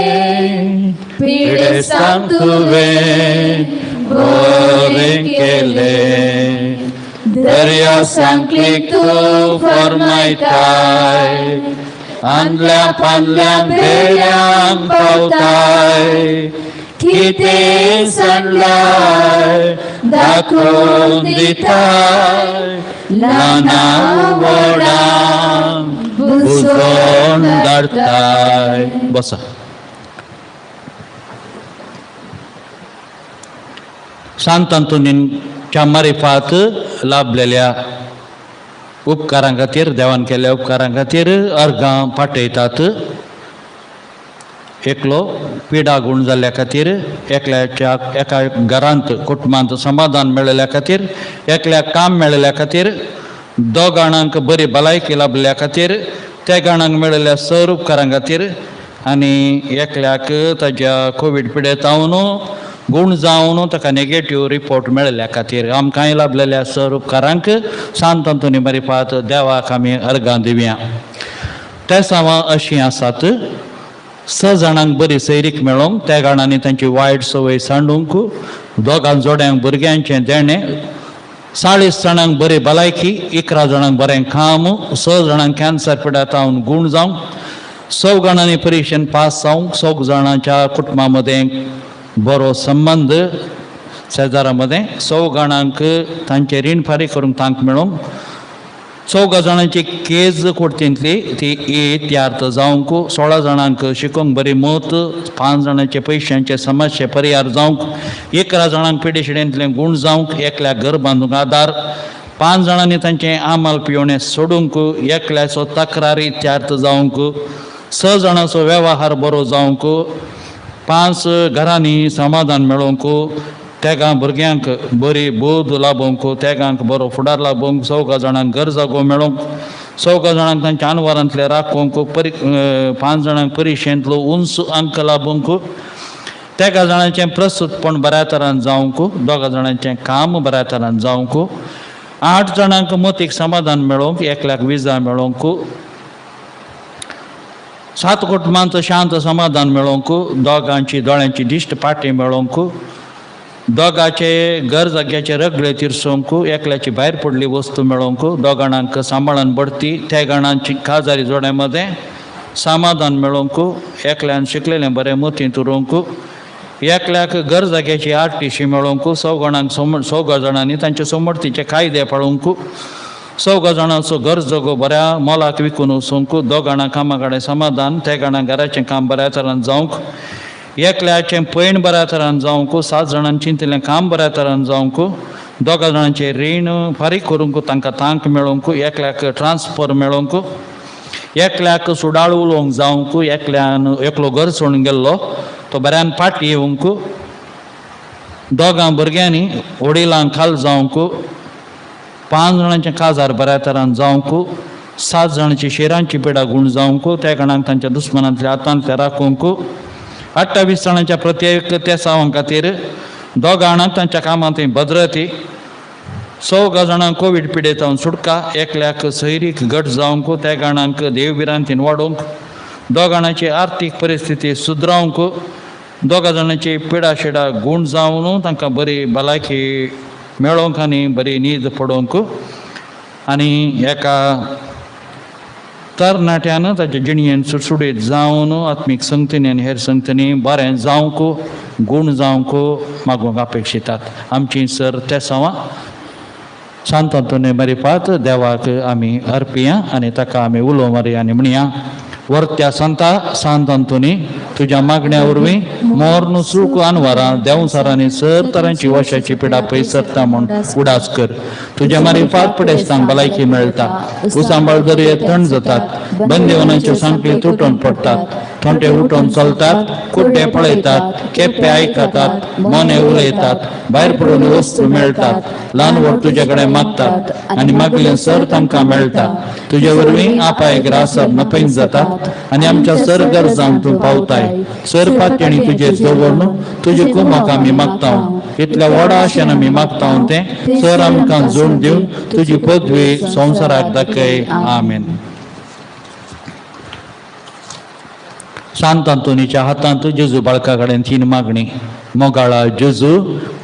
पिडेस्तांक तुवें बरें केलें. दर्या सांकलीक तूं फर्मायताय, आदल्या पादल्या बेड्यांक पावताय. कितें सांडलाय दाखोवन दिताय, ल्हाना व्हडांक बुजोवन धाडताय. बसा. सांत अंतोनीच्या मारिफात लाभलेल्या उपकारां खातीर, देवान केल्ल्या उपकारां खातीर अर्गां पाठयतात. एकलो पिडा गुण जाल्ल्या खातीर, एकल्याच्या एका घरांत कुटुंबांत समाधान मेळिल्ल्या खातीर, एकल्याक काम मेळिल्ल्या खातीर, दोग जाणांक बरी भलायकी लाभल्या खातीर, त्या जाणांक मेळिल्ल्या सर उपकारां खातीर आनी एकल्याक ताच्या कोवीड पिडेतावन गुण जावन ताका नेगेटीव रिपोर्ट मेळिल्ल्या खातीर आमकांय लाभलेल्या सर उपकारांक सांत अंतोनी मारिफात देवाक आमी अर्गां दिवया. त्या सावा अशीं आसात. 6 जाणांक बरी सैरीक मेळोंक, त्या जाणांनी तांची वायट संवय सांडूंक, दोगां जोड्यांक भुरग्यांचें देणें, 40 जाणांक बरी भलायकी, 11 जाणांक बरें काम, 6 जाणांक कॅन्सर पिडेतावन गुण जावंक, 6 जाणांनी परिक्षेन पास जावंक, 6 जाणांच्या कुटुंबा मदें बरो संबंध शेजारा मदें, 6 जाणांक तांचे रीण फारीक करूंक तांक मेळोंक, 14 जाणांची केज कोर्टींतली ती इत्यार्थ जावंक, 16 जाणांक शिकोवंक बरी मत, 5 जाणांचे पयशांचे समस्या परिहार जावंक, 11 जाणांक पिडेशिडेंतलें गुण जावंक, एकल्याक घर बांदूंक आदार, 5 जाणांनी तांचें आमाल पियोणें सोडूंक, एकल्याचो तक्रारी इत्यार्थ जावंक, 6 जाणांचो वेव्हार बरो जावंक, 5 घरांनी समाधान मेळोवंक, तेगां भुरग्यांक बरी बोध लाभोवंक, तेगांक बरो फुडार लाभोवंक, 14 जाणांक घर जागो मेळोवंक, 14 जाणांक तांच्या अनवरांतले राखोवंक, 5 जाणांक परिक्षेंतलो उंच अंक लाभोवंक, तेगा जाणांचें प्रस्तुतपण बऱ्या तरान जावंक, 2 जाणांचें काम बऱ्या तरान जावंक, 8 जाणांक मतीक समाधान मेळोवंक, एकल्याक विजा मेळोवंक, 7 कुटुंबांचो शांत समाधान मेळोवंक, दोगांची दोळ्यांची दिश्ट पाटी मेळोवंक, दोगांचे घर जाग्याचे रगडे तिरसोवंक, एकल्याची भायर पडली वस्तू मेळोवंक, 2 जाणांक सांबाळन बडती, त्या जाणांची काजारी जोड्या मदें समाधान मेळोवंक, एकल्यान शिकलेलें बरें मतींत उरोवंक, एकल्याक घर जाग्याची आरटीसी मेळोवंक, 14 जाणांनी तांचे समर्थीचे कायदे पाळोवंक, 14 जाणांचो घर जगो बऱ्या मोलाक विकून वचोवंक, 2 जाणां कामा कडेन समाधान, त्या जाणां घराचें काम बऱ्या तरान जावंक, एकल्याचें पैण बऱ्या तरान जावंक, 7 जाणांनी चिंतिल्लें काम बऱ्या तरान जावंक, 2 जाणांचें रीण फारीक करूंक तांकां तांक मेळोवंक, एकल्याक ट्रान्सफर मेळोवंक, एकल्याक सुडाळ उलोवंक जावंक, एकलो घर सोडून गेल्लो तो बऱ्यान फाटी येवंक, 2 भुरग्यांनी वडिलांक खाल जावंक, 5 जाणांचें काजार बऱ्या तरान जावंक, 7 जाणांची शिरांची पिडा गुण जावंक, त्या जाणांक तांच्या दुस्मनांतल्या हातांतले राखोवंक, 28 जाणांच्या प्रत्येक तेसावां खातीर, 2 जाणांक तांच्या कामांत भद्रती, 14 जाणांक कोवीड पिडेतावन सुटका, एकल्याक सैरीक घट जावंक, त्या जाणांक देवविरांतीन वाडोवंक, 2 जाणांची आर्थीक परिस्थिती सुदरावंक, 2 जाणांची पिडा शिडा गुण जावन तांकां बरी भलायकी मेळोवंक आनी बरी न्हीद पडोवंक, आनी एका तरणाट्यान ताच्या जिणयेन सुटसुडीत जावन आत्मीक संगतीनी आनी हेर संगतीनी बरें जावंक गुण जावंक मागूंक अपेक्षितात. आमची सर तेसावां सांत अंतोनी मरीफात देवाक आमी अर्पिया आनी ताका आमी उलो मारी आनी म्हणया वर्त्या संता सांत अंतोनी तुज्या मागण्या वरवीं मोर्न सूख आनवारां देंवसारांनी सर तरांची वशाची पिडा पयसरता म्हूण उडास कर. तुज्या मारीफात पडेस्तांक भलायकी मेळटा. उसांबाळ दर्ये थंड जातात. बंदिवनाच्यो सांखळी तुटून पडटात. थोंटे उठून चलतात. कुड्डे पळयतात. केप्पे आयकतात. मोने उलयतात. भायर पडून वस्तू मेळटात. ल्हान व्हड तुजे कडेन मागतात आनी मागलें सर तांकां मेळटा. तुजे वरवीं आपाय ग्रासप नपैन जातात आनी आमच्या सर गरजांक तूं पावताय. सर पातयेणी तुजे दवरून तुजे कुमाक आमी मागता. इतल्या व्हड आशेन आमी मागता तें सर आमकां जोड दिवन तुजी पदवी संवसाराक दाखय. आमेन. सांत अंतोनीच्या हातांत जेजू बाळका कडेन 3 मागणी. मोगाळा जेजू,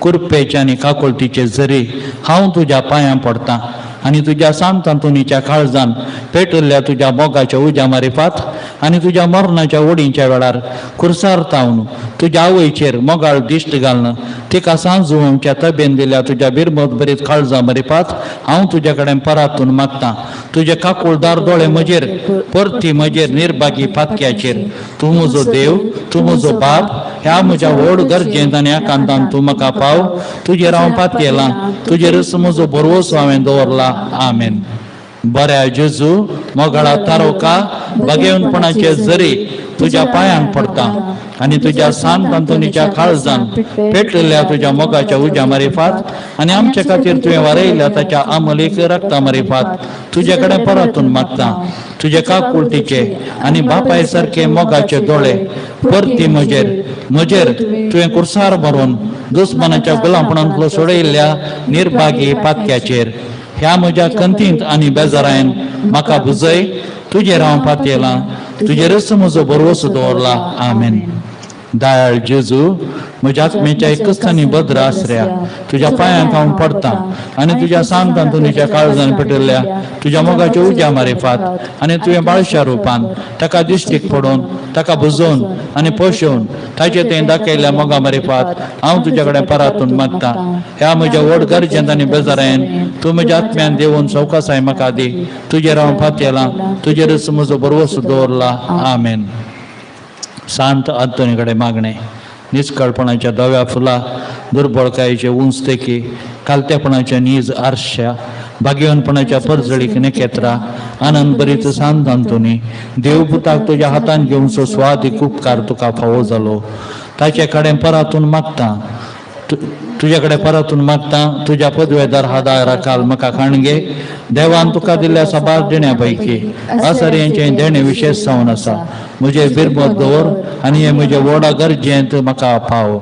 कुरपेचे आनी काकुळतीचे झरी हांव तुज्या पांयां पडटां आनी तुज्या सांत अंतोनीच्या काळजान पेटल्ल्या तुज्या मोगाच्या उज्या मारीफात आनी तुज्या मरणाच्या ओडींच्या वेळार खुरसारतावन तुज्या आवयचेर मोगाळ दिश्ट घालन तिका सांजुवच्या तबेन दिल्या तुज्या बिरमत बरीत काळजा मारीफात हांव तुजे कडेन परातून मागतां. तुजे काकुळदार दोळे म्हजेर परती म्हजेर निर्भागी फातक्याचेर. तूं म्हजो देव, तूं म्हजो बाप. ह्या म्हज्या व्हड गरजेंत आनी आकांतान तूं म्हाका पाव. तुजेर हांव पातयेलां. तुजेरच म्हजो भरवोसो हांवें दवरला. आमेन. बऱ्या जेजू, मोगाळा तारोका, बागेवनपणाचे झरी तुज्या पांयांक पडटा आनी तुज्या सांत अंतोनीच्या काळजान पेटलेल्या तुज्या मोगाच्या उज्या मारीफात आनी आमचे खातीर तुवें वारयल्या ताच्या अमलीक रक्ता मारीफात तुजे कडेन परतून मागता. तुजे काकुळटीचे आनी बापाय सारखे मोगाचे दोळे परती म्हजेर तुवें कुर्सार भरून दुस्मनाच्या गुलामपणांतलो सोडयल्ल्या निर्भागी पातक्याचेर. ह्या म्हज्या कंतींत आनी बेजारायन म्हाका बुजय. तुजेर हांव पातयेलां. तुजेरच म्हजो भरवोसो दवरला. आमेन. दयाळ जेजू, म्हज्या आत्मेच्या एकस्थानी भद्र आसऱ्या तुज्या पांयांक हांव पडटां आनी तुज्या सांत अंतोनीच्या काळजान पेटयल्ल्या तुज्या मोगाच्या उज्या मारीफात आनी तुवें बाळशा रुपान ताका दिश्टीक पडोवन ताका बुजोवन आनी पोशोवन ताचे तें दाखयल्ल्या मोगा मारीफात हांव तुजे कडेन परातून मागतां. ह्या म्हज्या व्हड गरजेंत आनी बेजारायन तूं म्हज्या आत्म्यान देवून सवकासाय म्हाका दी. तुजेर हांव पातयेलां. तुजेरच म्हजो भरवोसो दवरला. आमेन. सांत अंतोनी कडेन मागणें. निश्कळपणाच्या धव्या फुलां, दुर्बळकायेचे उंच तेकी, कालतेपणाच्या नीज आरश्या, भाग्यवानपणाच्या परजळीक नेकेत्रा, आनंद भरीत सांत अंतोनी, देवपुताक तुज्या हातान घेवचो स्वादीक उपकार तुका फावो जालो. ताचे कडेन परातून मागता. तुजे कडेन परतून मागतां. तुज्या पदवेदार हादाराकाल म्हाका खाणगे. देवान तुका दिल्ल्या सबार देण्या पैकी असर्यांचे देणे विशेश जावन आसा. म्हजे बिरमत दवर आनी हे म्हजे व्हडा गरजेंत म्हाका पाव.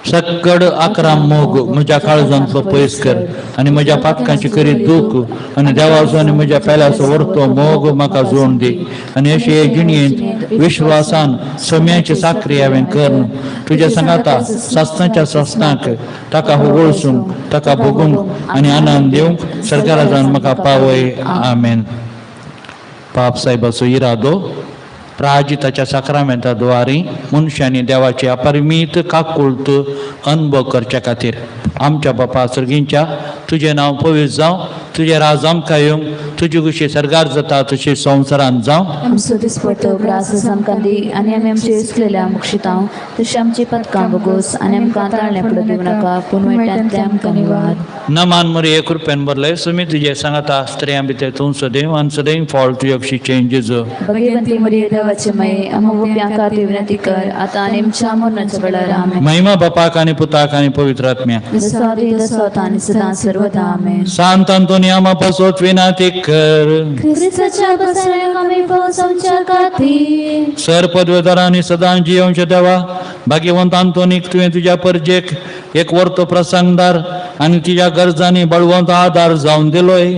सक्कड 11 मोग म्हज्या काळजांतलो पयस कर आनी म्हज्या पातकांची करीत दूख आनी देवाचो आनी म्हज्या पेल्याचो व्हरतो मोग म्हाका जोडून दी आनी अशे हे जिणयेंत विश्वासान सोम्याची साखरी हांवें कर. तुज्या सांगाता सासनाच्या सस्नाक ताका होगळसूंक ताका भोगूंक आनी आनंद दिवंक सरकारान म्हाका पावय. आमेन. पाप साहेबाचो इरादो. प्राजिताच्या साक्रामेंताद्वारी मनशांनी देवाची अपरिमीत काकुळत अनुभव करच्या खातीर आमच्या बापा सर्गींच्या तुझे नांव पवित्र जावं. तुझे राज आमकां येवंक. तुजी कुशी सरकार जाता तशी संवसारांत जावं. आमचो दिसपट्टो ग्रास आमकां दी आनी आमी आमचे इसलेल्या मुक्षितांव तशी आमची पदकां बगोस आनी आमकां ताळणे पडो दिवं नाका पूण वायटांतले आमकां निवार. नमान मरी एक रुपयान भरले सुमी तुजे सांगाता स्त्रियां भितर तूं सदैव आनी सदैव फळ तुजे कशीचे जेजू. भगवंती मरिये देवाचे माये आमकां गोप्यांका ती विनंती कर आतां आनी आमच्या मरणाच्या वेळार. आमेन. महिमा बापाक आनी पुताक आनी पवित्र आत्म्याक. जसो आनी सदां सर्वदा. आमेन. सांत अंतोनी आमा पासोत विनंती कर. ख्रिस्ताच्या बसण्याक आमी पावस आमच्या खातीर. सर पदवेदारांनी सदां जियोवचे देवा भाग्यवंत अंतोनीक तुवें तुज्या परजेक एक वर्तो प्रसंगदार आनी तुज्या गरजांनी बळवंत आदार जावन दिलोय.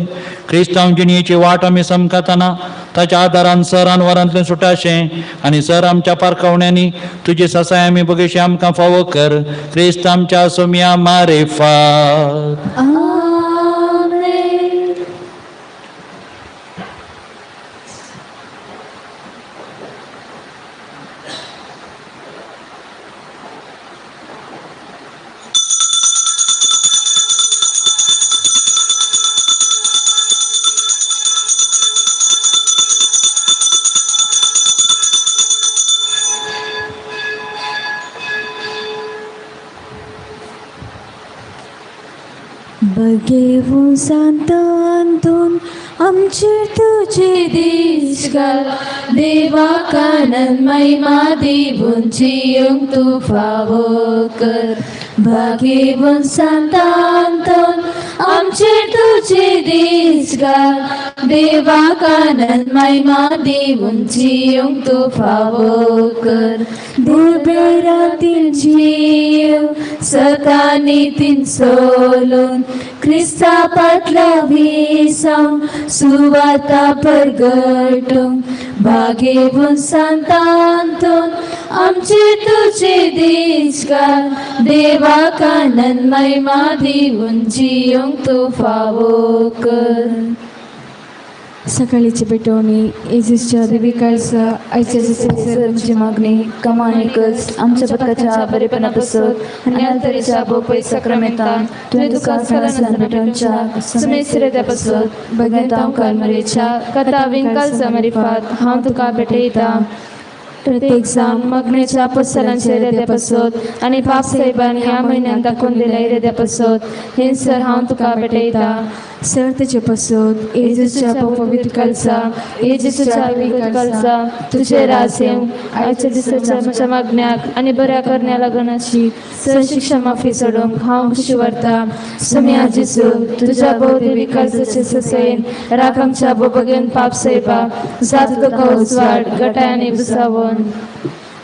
क्रिस्तांव जिणयेची वाट आमी समकताना ताच्या आदारान सर अनवरांतलें सुटाशें आनी सर आमच्या पारखवण्यांनी तुजी ससाय आमी बगेशी आमकां फावो कर. क्रिस्त आमच्या सोम्या मारेफात. बघेवून सांतांतून आमचे तुझे दीस घाल देवा कानन महिमा दिवून जियूंक तू फावो कर बघेवून सांतांतून आमचे तुझे दीस घाल देवा कानन महिमा दिवून जियूंक तू फावो कर देवबेरातीन जीव सतानीतीन सोलून क्रिस्ता पाटला विसांव सुवाता परगटूंक बागेवून सांतांतून आमचे तुझे दीस घाल देवा कानन महिमा दिवून जियूंक तू फावो कर. सकाळीची पेटवणी येशूच्या दिवी काळसा आयच्या सर्वांची मागणी कमानिकच आमच्या पदकाच्या बरेपणापासून आणि अल्तरीच्या बोपै सक्रमेंतान तुझे तुका सगळ्यांना भेटोवच्या समेश्रेत्यापासून भगवंता कालमरेच्या कथा विंकालचा मरिफात हांव तुका भेटयता. प्रत्येक जाण मगणेच्या पुस्तकांच्या हृदयापासून आणि पाप साहेबान ह्या म्हयन्यात दाखवून दिल्या हृदयापासून हे सर हांव तुका भेटयता. सर्तेचे पासून येजूच्या पवित्र कालसा येजूच्या विगत कालसा तुझे रास येवं आयच्या दिसाच्या म्हज्या मागण्याक आनी बऱ्या करण्या लागनाची सर शिक्षा माफी सोडूंक हांव खुशी व्हरता. सम्या जेजू तुझ्या भोवदेवी कालसाचे ससयेन राख आमच्या बोबगेन पाप साहेबा जात तुका उजवाड गटाय आनी बुसावून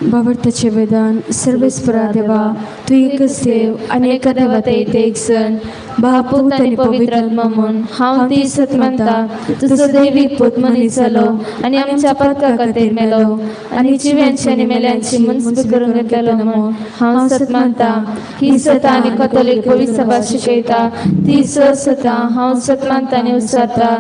बाबरताचे वेदान सर्वेस्परा देवा तू एकच देव आणि एका देवात येते एक सण बापूत आणि पवित्र आत्मा म्हणून हांव ती सत म्हणता तुझो दैवीक पूत मनीस जालो आणि आमच्या पदका खातीर मेलो आणि जिव्यांची आनी मेल्यांची मुन्सिपी करून घेतलेलो म्हणून हांव सत म्हणता. ही सता आनी कॅथोलिक पवित्र सभा शिकयता ती सता हांव सत म्हणता आनी उसारता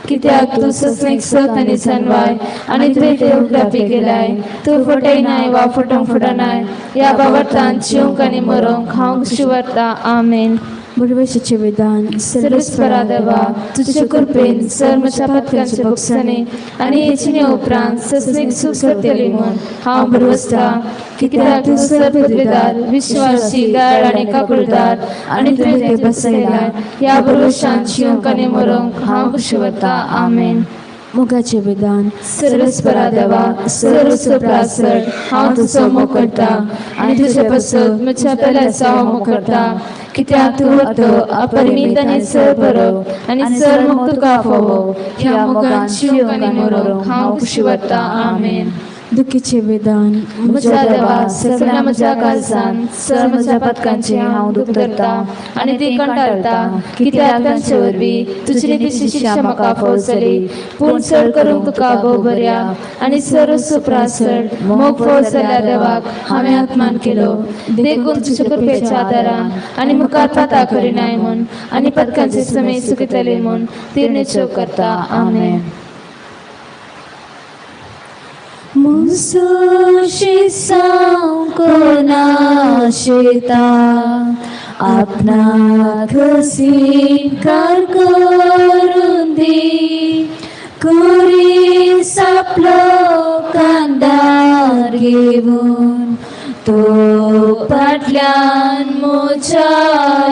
कित्याक तू सस्नेक सत आनी सनवाय आनी तुवें देवग्राफी केलाय तू फटयनाय वा फटोवंक फुडनाय ह्या बाबतान जिवंक आनी मरोंक हांव खुशी व्हरता. आमेन. बुडवेशाचे विधान सर्वेस्परा देवा तुझे कृपेन सर म्हज्या पदकांचे बक्षांनी आनी हेची उपरांत सस्नेक सूख करतली म्हूण हांव बुडवसता कित्याक तूं सर पदवीदार विश्वासी दयाळ आनी काकुळदार आनी तुवें ते बसयलाय ह्या बुडवेशान जिवंक आनी मरोंक हांव खुशी व्हरता. आमेन. मोगाचे विधान सर्वेस्परा देवा सर्वसुप्रासड हांव तुजो मोग करता आनी तुजे पासून म्हज्या पेल्याचो हांव मोग करता कित्याक तूं वतो अपरिमीत आनी सर बरो आनी सर मोग तुका फोवो ह्या मोगान जिवंक आनी मरोंक हांव खुशी व्हरता. आमेन. दुखीचे विधान म्हज्या देवा सगळ्या म्हज्या काळजान सर म्हज्या पदकांचे हांव दूख धरता आनी ती कंटाळटा कित्याक तांचे वरवीं तुजी नितीची शिक्षा म्हाका फोव जाली पूण चड करूंक तुका भोव बऱ्या आनी सर सुप्रासड मोग फोव जाल्ल्या देवाक हांवें आत्मान केलो देखून तुज्या कृपेच्या आदारान आनी मुखार पाता करिनाय म्हूण आनी पदकांचे समय चुकितले म्हूण तिर्णेच्यो करता. आमेन. मुसोशी कोना शेता आपना खसी कार करून दी कोरी सापलो कांदार घेऊन तो पाटल्यान मोच्या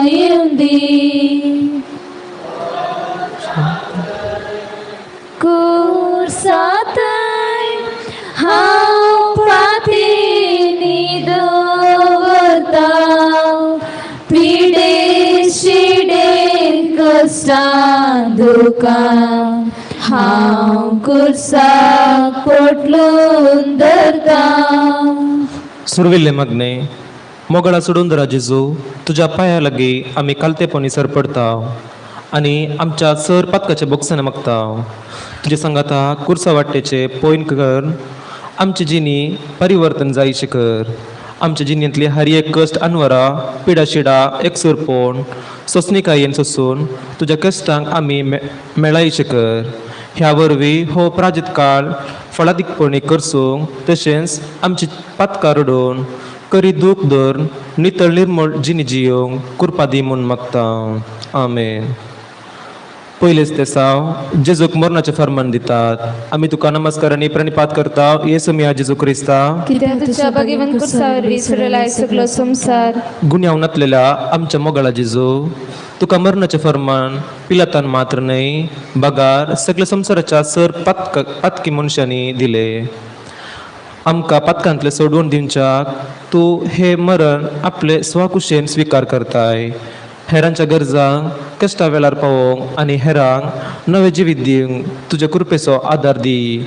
येऊन दी कुर्सात हांव पातीनी दवरता पिडे शिडे कश्टां दुखां हांव कुर्साक पोटलून धरता. सुरविल्ले मगने मोगळा सोडून दरा जेजू तुझ्या पांया लागीं आमी कालतेपणी सरपडता आनी आमच्या सर पदकाचे बोक्साने मागता. तुजे सांगाता कुर्सा वाटेचे पॉयन कर आमचे जिणी परिवर्तन जायचे कर आमच्या जिणेंतली हर एक कश्ट अनवरा पिडा शिडा एकसुरपण सोंसणिकायेन सोसून तुज्या कश्टांक आमी मेळायचे कर. ह्या वरवीं हो प्राजीत काळ फळादीकपणी करसूंक तशेंच आमची पातकां रडोवन करी दूख धर नितळ निर्मळ जिणी जियोंक कृपा दी म्हूण मागता. आमेन. पयलेच ते साव जेजूक मरणाचे फर्मान दितात आमी तुका नमस्कार आनी प्रणिपात करता येसू मिया जेजू क्रिस्ता कित्याक तुज्या बागेवन कुर्सावर विसरलाय सगळो संसार. गुन्यांव नसलेल्या आमच्या मोगाळा जेजू तुका मरणाचे फर्मान पिलातान मात्र नाही बगार सगळ्या संसाराच्या सर पातकी मनशांनी दिले. आमकां पातकांतले सोडवून दिवच्याक तूं हे मरण आपले स्वकुशेन स्वीकार करताय. हेरांच्या गरजांक कश्टा वेळार पावोवंक आनी हेरांक नवे जिवीत दिवंक तुज्या कृपेचो आदार दी.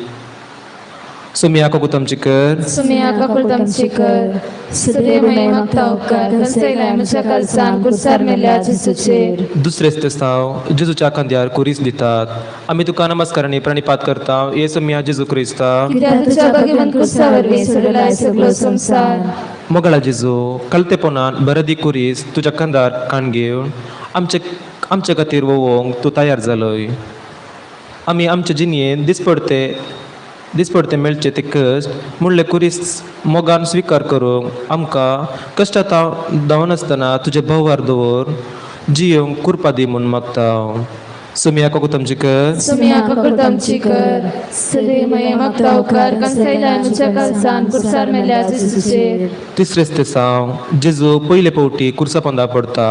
सुमिया कोकुतमची कर सुमिया काकुळतमची कर. सदैव मागता उपकार कंसयलाय म्हज्या कालसान कुर्सार मेल्या जेजूचेर. दुसरेच ते साव जेजूच्या खांद्यार कुरीस दितात आमी तुका नमस्कार आनी प्रणिपात करता ये सुमिया जेजू क्रिस्ता कित्याक तुज्या बागेवन कुर्सावर विसरलाय सगळो संसार. मोगाळा जेजू कलतेपणान बरदी कुरीस तुज्या खांदार काण घेवन आमचे खातीर वोवंक तूं तयार जालोय. आमी आमचे जिणयेन दिसपडते मेळचे ते कश्ट म्हणले कुरीस मोगान स्वीकार करूंक आमकां कश्टां दावनासतना तुजे भोवार दवर जियोंक कुरपा दी म्हूण मागता. सुमिया कोकुतमची कर सुमिया काकुळतमची कर. सदैव मागता उपकार कंसयलाय म्हज्या कालसान कुर्सार मेल्या जेजूचेर. तिसरेच ते साव जेजू पयले पावटी कुर्सा पोंदा पडता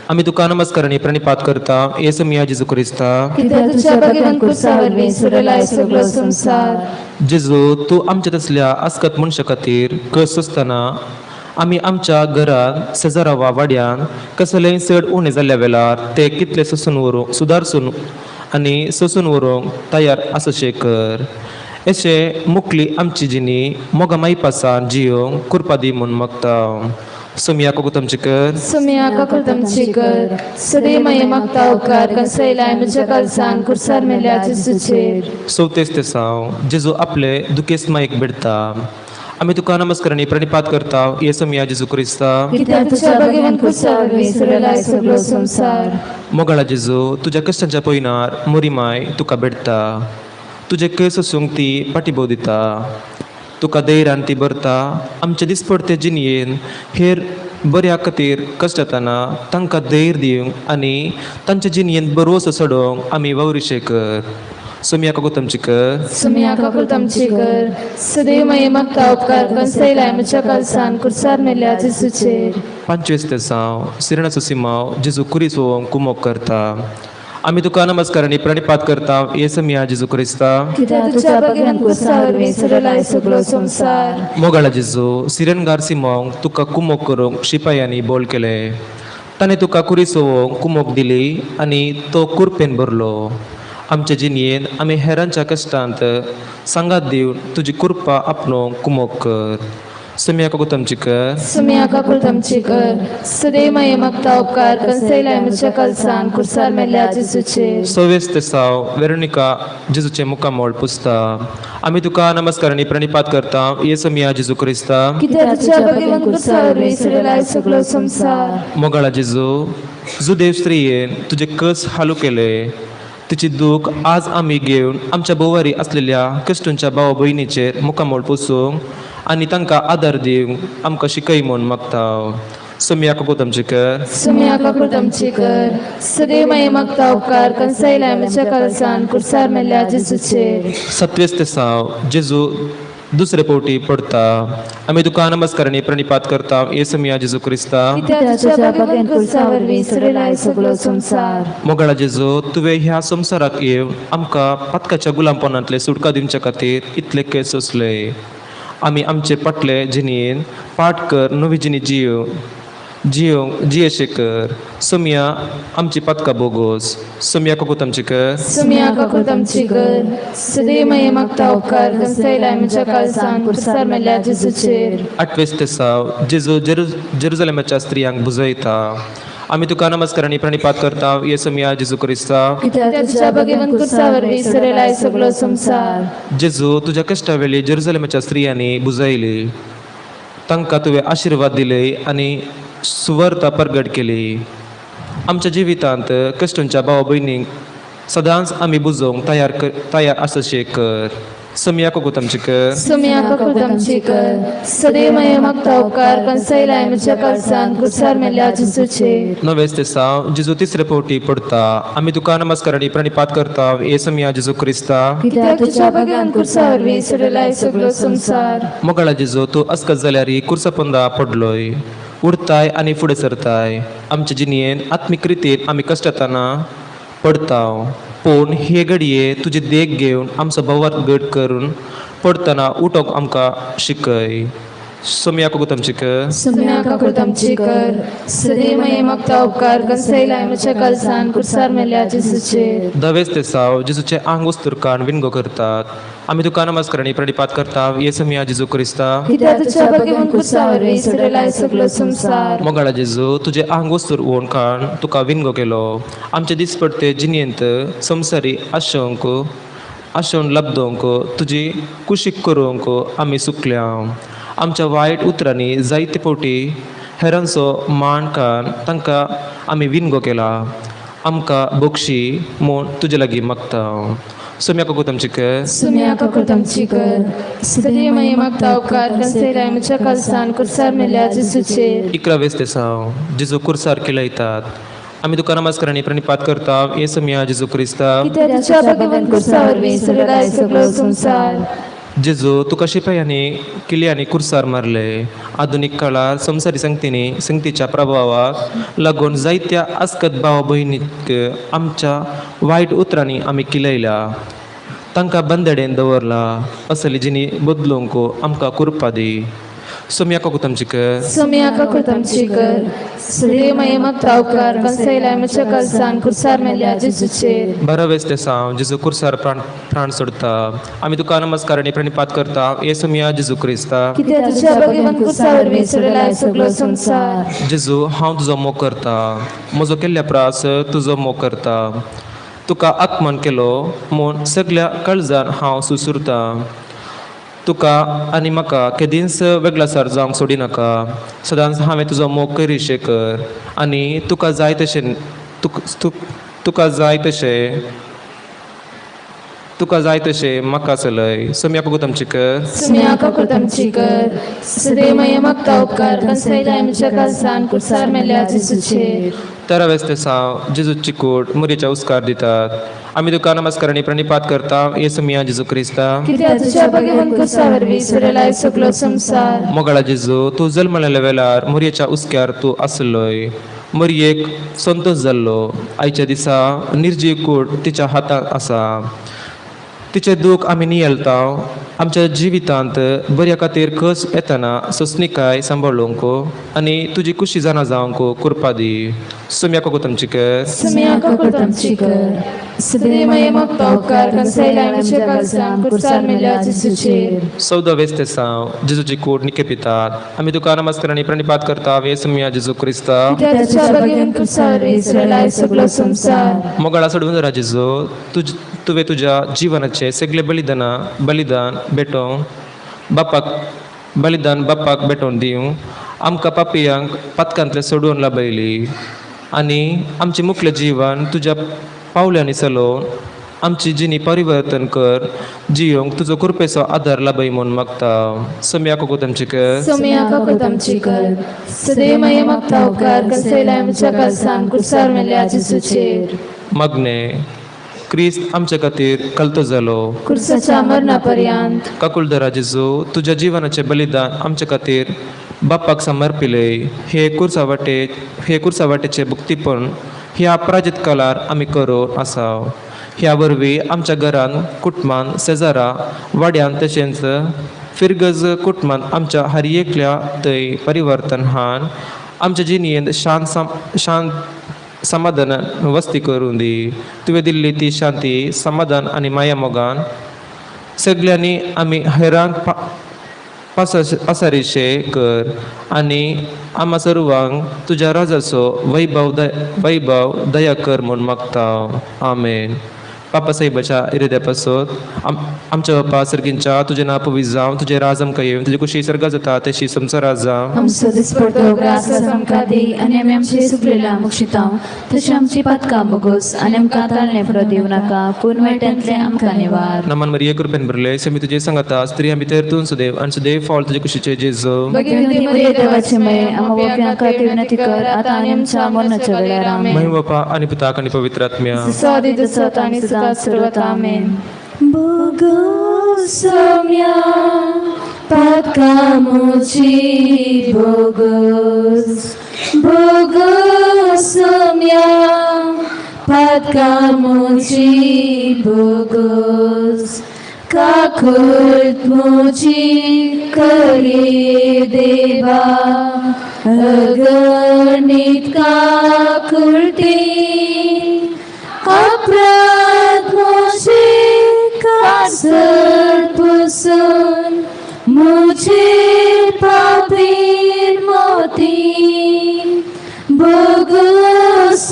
आमी तुका नमस्कार आनी प्रणिपात करता ये सुमिया जेजू क्रिस्ता कित्याक तुज्या बागेवन कुर्सावर विसरलाय सगळो संसार. जेजू तूं आमच्या तसल्या आसकत मनशा खातीर कस सोंसतना आमी आमच्या घरांत शेजारा वा वाड्यान कसलेंय चड उणें जाल्ल्या वेळार ते कितले सोसून व्हरूंक सुदारसून आनी सोसून व्हरूंक तयार आसशे कर. अशें मुखली आमची जिणी मोगा माईपासान जियोंक कुरपा दी म्हूण मागता. सुमिया कोकुतमची कर सुमिया काकुळतमची कर. सदैव मागता उपकार कंसयलाय म्हज्या कालसान कुर्सार मेल्या जेजूचेर. चवथेच ते साव जेजू आपले दुखेस्त माईक बेडता आमी तुका नमस्कार आनी प्रणिपात करता ये सुमिया जेजू क्रिस्ता कित्याक तुज्या बागेवन कुर्सावर विसरलाय सगळो संसार. मोगाळा जेजू तुज्या कश्टांच्या पयनार मोरी माय तुका बेडता तुजे केस सोसूंक ती पाठीभोव दिता. तुका धैर्यान ती भरता आमचे दिसपडते जिणयेन हेर बऱ्या खातीर कश्ट येतना तांकां धैर्य दिवंक आनी तांचे जिणयेन बरोवसो सोडोवंक आमी वावरिशे कर. सुमिया कोकुतमची कर सुमिया काकुळतमची कर. सदैव मागता उपकार कंसयलाय म्हज्या कालसान कुर्सार मेल्या जेजूचेर. पंचवीस ते साव सिरणाचो सिमाव जेजू कुरीस वोवंक कुमोक करता आमी तुका नमस्कार आनी प्रणिपात करता ये सुमिया जेजू क्रिस्ता कित्याक तुज्या बागेवन कुर्सावर विसरलाय सगळो संसार. मोगाळा जेजू सिरनगार सिमांक तुका कुमोक करूंक शिपायांनी बोल केले. ताणें तुका कुरीस वोवंक कुमोक दिली आनी तो कुरपेन भरलो. आमचे जिणयेन आमी हेरांच्या कश्टांत सांगात दिवन तुजी कुरपा आपणोवंक कुमोक कर. सुमिया कोकुतमची कर सुमिया काकुळतमची कर. सदैव मागता उपकार कंसयलाय म्हज्या कालसान कुर्सार मेल्या जेजूचेर. सवेस ते साव वेरोनिका जेजूचे मुखामोळ पुसता आमी तुका नमस्कार आनी प्रणिपात करता ये सुमिया जेजू क्रिस्ता कित्याक तुज्या बागेवन कुर्सावर विसरलाय सगळो संसार. मोगाळा जेजू जुदेव स्त्रियेन तुजे कस हालू केले तिची दूख आज आमी घेवन आमच्या भोवारी असलेल्या कश्टांच्या भाव भयणीचेर मुखामोळ पुसूंक आनी तांकां आदार दिवंक आमकां शिकय म्हूण मागता. सुमिया कोकुतमची कर सुमिया काकुळतमची कर. सदैव मागता उपकार कंसयलाय म्हज्या कालसान कुर्सार मेल्या जेजूचेर. सत्वेस ते साव जेजू दुसरे पावटी पडता आमी तुका नमस्कार आनी प्रणिपात करता ये सुमिया जेजू क्रिस्ता कित्याक तुज्या बागेवन कुर्सावर विसरलाय सगळो संसार. मोगाळा जेजू तुवें ह्या संवसाराक येवन आमकां पातकाच्या गुलामपणांतले सुटका दिवच्या खातीर इतले केस सोंसले. आमी आमचे पटले जिणयेन पाठ कर नवी जिणी जियेशे कर. सुमिया आमची पातकां बोगोस. सुमिया कोकुतमची कर सुमिया काकुळतमची कर. सदैव मागता उपकार कंसयलाय म्हज्या कालसान कुर्सार मेल्या जेजूचेर. आठवेस ते साव जेजू जेरुजलेमाच्या स्त्रियांक बुजयता आमी तुका नमस्कार आनी प्रणिपात करता ये सुमिया जेजू क्रिस्ता कित्याक तुज्या बागेवन कुर्सावर विसरलाय सगळो संसार. जेजू तुज्या कश्टा वेळी जेरुजलेमाच्या स्त्रियांनी बुजयली तांकां तुवें आशिर्वाद दिले आनी सुवार्ता प्रगट केली. आमच्या जिवितांत कश्टांच्या भाव भयणींक सदांच आमी बुजोवंक तयार आसशे कर. सम्या कोगोतमचिक सुम्या कुदमची कर सदैव मागता उपकार कंसायलाय म्हज्या कर्सान कुसार मेल्या जिसूचे नवेच ते साव जिजू तिसरे पोटी पडता आम्ही तुका नमस्कारणी प्रणिपात करता ये सम्या जिजू क्रिस्ता कित्याक तुझ्या भगवान कुर्सा वरवीं सडलाय सगळो संसार मोगाळा जिजू तू अस्कत जाल्यार कुर्सा पंदा पडलोय उडताय आणि फुडें सरताय आमच्या जिणयेन आत्मीक रितीन आमी कश्टाताना पडताव पूण हे घडये तुजे देख घेवन आमचो भवार घट करून पडतना उठोक आमकां शिकय सम्या कोगोतमचिक सुम्या कुदमची कर सदैव मागता उपकार कंसायलाय म्हज्या कर्सान कुसार मेल्या जिसूचे दवेच ते साव जिजूचे आंग वस्तुरकान विनगो करतात आमी तुका नमस्कारणी प्रणिपात करता ये सम्या जिजू क्रिस्ता कित्याक तुझ्या भगवान कुर्सा वरवीं सडलाय सगळो संसार मोगाळा जेजू तुझे आंग वस्तूर ओण काण तुका विनगो केलो आमचे दिसपडते जिनियंत संवसारी आशोवन लब्दोंक तुजी कुशीक करूंक आमी सुकल्या आमच्या वायट उतरांनी जायते फावटी हेरांचो मान कान तांकां आमी विनगो केला आमकां बक्षी म्हूण तुजे लागीं मागता सम्या कोगोतमचिक सुम्या कुदमची कर सदैव मागता उपकार कंसायलाय म्हज्या कर्सान कुसार मेल्या जिसूचे 11 ते साव जिजू कुर्सार केलयतात आमी तुका नमस्कारणी प्रणिपात करता ये सम्या जिजू क्रिस्ता कित्याक तुझ्या भगवान कुर्सा वरवीं सडलाय सगळो संसार जेजू तुका शिपायांनी किल्यांनी कुर्सार मारले आधुनीक काळार संवसारी संगतीच्या प्रभावाक लागून जायत्या आस्कत भावा भयणीक आमच्या वायट उतरांनी आमी किलयल्या तांकां बंदडेन दवरला असली जिणी बदलूंक आमकां कुरपा दी सम्या कोगोतमचिक सुम्या कुदमची कर सदैव मागता उपकार कंसायलाय म्हज्या कर्सान कुसार मेल्या जिसूचे 12 ते साव जेजू कुर्सार प्राण सोडता आमी तुका नमस्कारणी प्रणिपात करता ये सम्या जेजू क्रिस्ता कित्याक तुझ्या भगवान कुर्सा वरवीं सडलाय सगळो संसार जेजू हांव तुजो मोग करता म्हजो केल्ल्या प्रास तुजो मोग करता तुका आत्मन केलो म्हूण सगळ्या काळजान हांव सुसुरता तुका आनी म्हाका केदींच वेगळासार जावंक सोडिनाका सदांच हांवें तुजो मोग करीशे कर आनी तुका जाय तशें तुका जाय तशें म्हाका चलय सम्या कोगोतमचिक सुम्या कुदमची कर सदैव मागता उपकार कंसायलाय म्हज्या कर्सान कुसार मेल्या जिसूचे 13 ते साव जेजूची कूड मुरीच्या उस्कार दितात आमी तुका नमस्कारणी प्रणिपात करता ये सम्या जेजू क्रिस्ता कित्याक तुझ्या भगवान कुर्सा वरवीं सडलाय सगळो संसार मोगाळा जेजू तूं जल्मलेल्या वेळार मुरयेच्या उस्क्यार तूं आसलोय मुरयेक संतोश जाल्लो आयच्या दिसा निर्जीव कूड तिच्या हातांत आसा तिचे दूख आमी नियेलताव आमच्या जिवितांत बऱ्या खातीर कस येतना सोंसणीकाय सांबाळूंक आनी तुजी खुशी जाणा जावंक कुरपा दी सम्या कोगोतमचिक सुम्या कुदमची कर सदैव मागता उपकार कंसायलाय म्हज्या कर्सान कुसार मेल्या जिसूचे 14 ते साव जेजूची कूड निकेपितात आमी तुका नमस्कारणी प्रणिपात करता ये सम्या जेजू क्रिस्ता कित्याक तुझ्या भगवान कुर्सा वरवीं सडलाय सगळो संसार मोगाळा सोडून जरा जेजू तुवें तुज्या जिवनाचे सगळे बलिदान बापाक भेटोवन दिवं आमकां पापियांक पातकांतले सोडून लाभयली आनी आमचें मुखेल जिवन तुज्या पावल्यांनी चलोवन आमची जिणी परिवर्तन कर जियोंक तुजो कृपेचो आदार लाभय म्हूण मागता सम्या कोगोतमचिक सुम्या कुदमची कर सदैव मागता उपकार कंसायलाय म्हज्या कर्सान कुसार मेल्या जिसूचे मग्ने क्रिस्त आमच्या खातीर कलतो जालो कुर्साच्या मरणापर्यंत काकुलदरा जेजू तुज्या जिवनाचे बलिदान आमच्या खातीर बापाक समर्पिले हे कुर्सा वाटेचे भुक्तीपण ह्या प्राजित काळार आमी करून आसाव ह्या वरवीं आमच्या घरान कुटुंबान शेजारा वाड्यान तशेंच फिरगज कुटुंबान आमच्या हर एकल्या थंय परिवर्तन हान आमच्या जिणयेंत शांत समाधान वस्ती करून दी तुवें दिल्ली ती शांती समाधान आनी माया मोगान सगळ्यांनी आमी हेरांक पासारीशे कर आनी आम्हा सर्वांक तुज्या राजाचो वैभव दया कर म्हूण मागता आमेन बापासाहेबाच्या हृदयापासत आमच्या बापा सर्गींच्या तुझे नाव पवित्र जावं तुझे राज आमकां येवं तुझे कुशी सर्गा जाता तशी संसारात जावं आमचो दिसपडटो ग्रास आमकां दी आनी आमी आमची सुकलेल्या मुक्षितां तशी आमची पातकां बोगोस आनी आमकां ताळणे फुडें दिवं नाका पूण वायट्यांतले आमकां निवार नमन मरिये कृपेन भरले सेमी तुझे सांगाता स्त्री भितर तूं सुदैव आनी सुदैव फळ तुझे कुशीचे जेजू भगिनी मरिये देवाची माये आमकां बोप्यांक विनंती कर आतां आनी आमच्या मरणाच्या वेळार आमेन मही बापा आणि पिताक आणि पवित्र आत्म्या सदी दिसत आणि सदा सर्वत आमेन Bogos somia patkamuchi Bogos Bogos somia patkamuchi Bogos Kakult muchi kari deva aganit kakulti अपराध मुझे कासर पुसन मुझे पापीर मोती बगोसम्या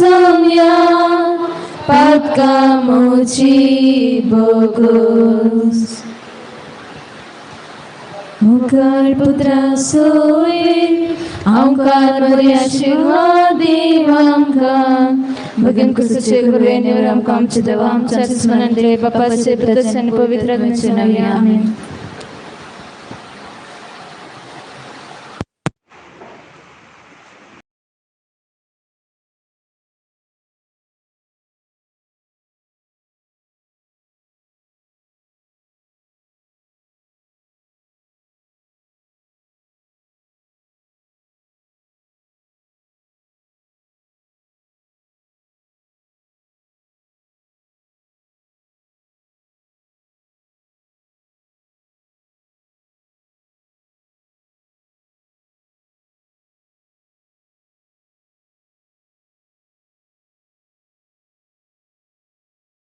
पदका मुझे बगोस मुखार पुत्रा सोये आमकां बरी आशीर्वाद देवांकां भगन कुसुचे गुरुवे निवर आमकां आमचे देवा आमच्या स्मरण दे बापाचे प्रदर्शन पवित्र आत्म्याचे नावे आमेन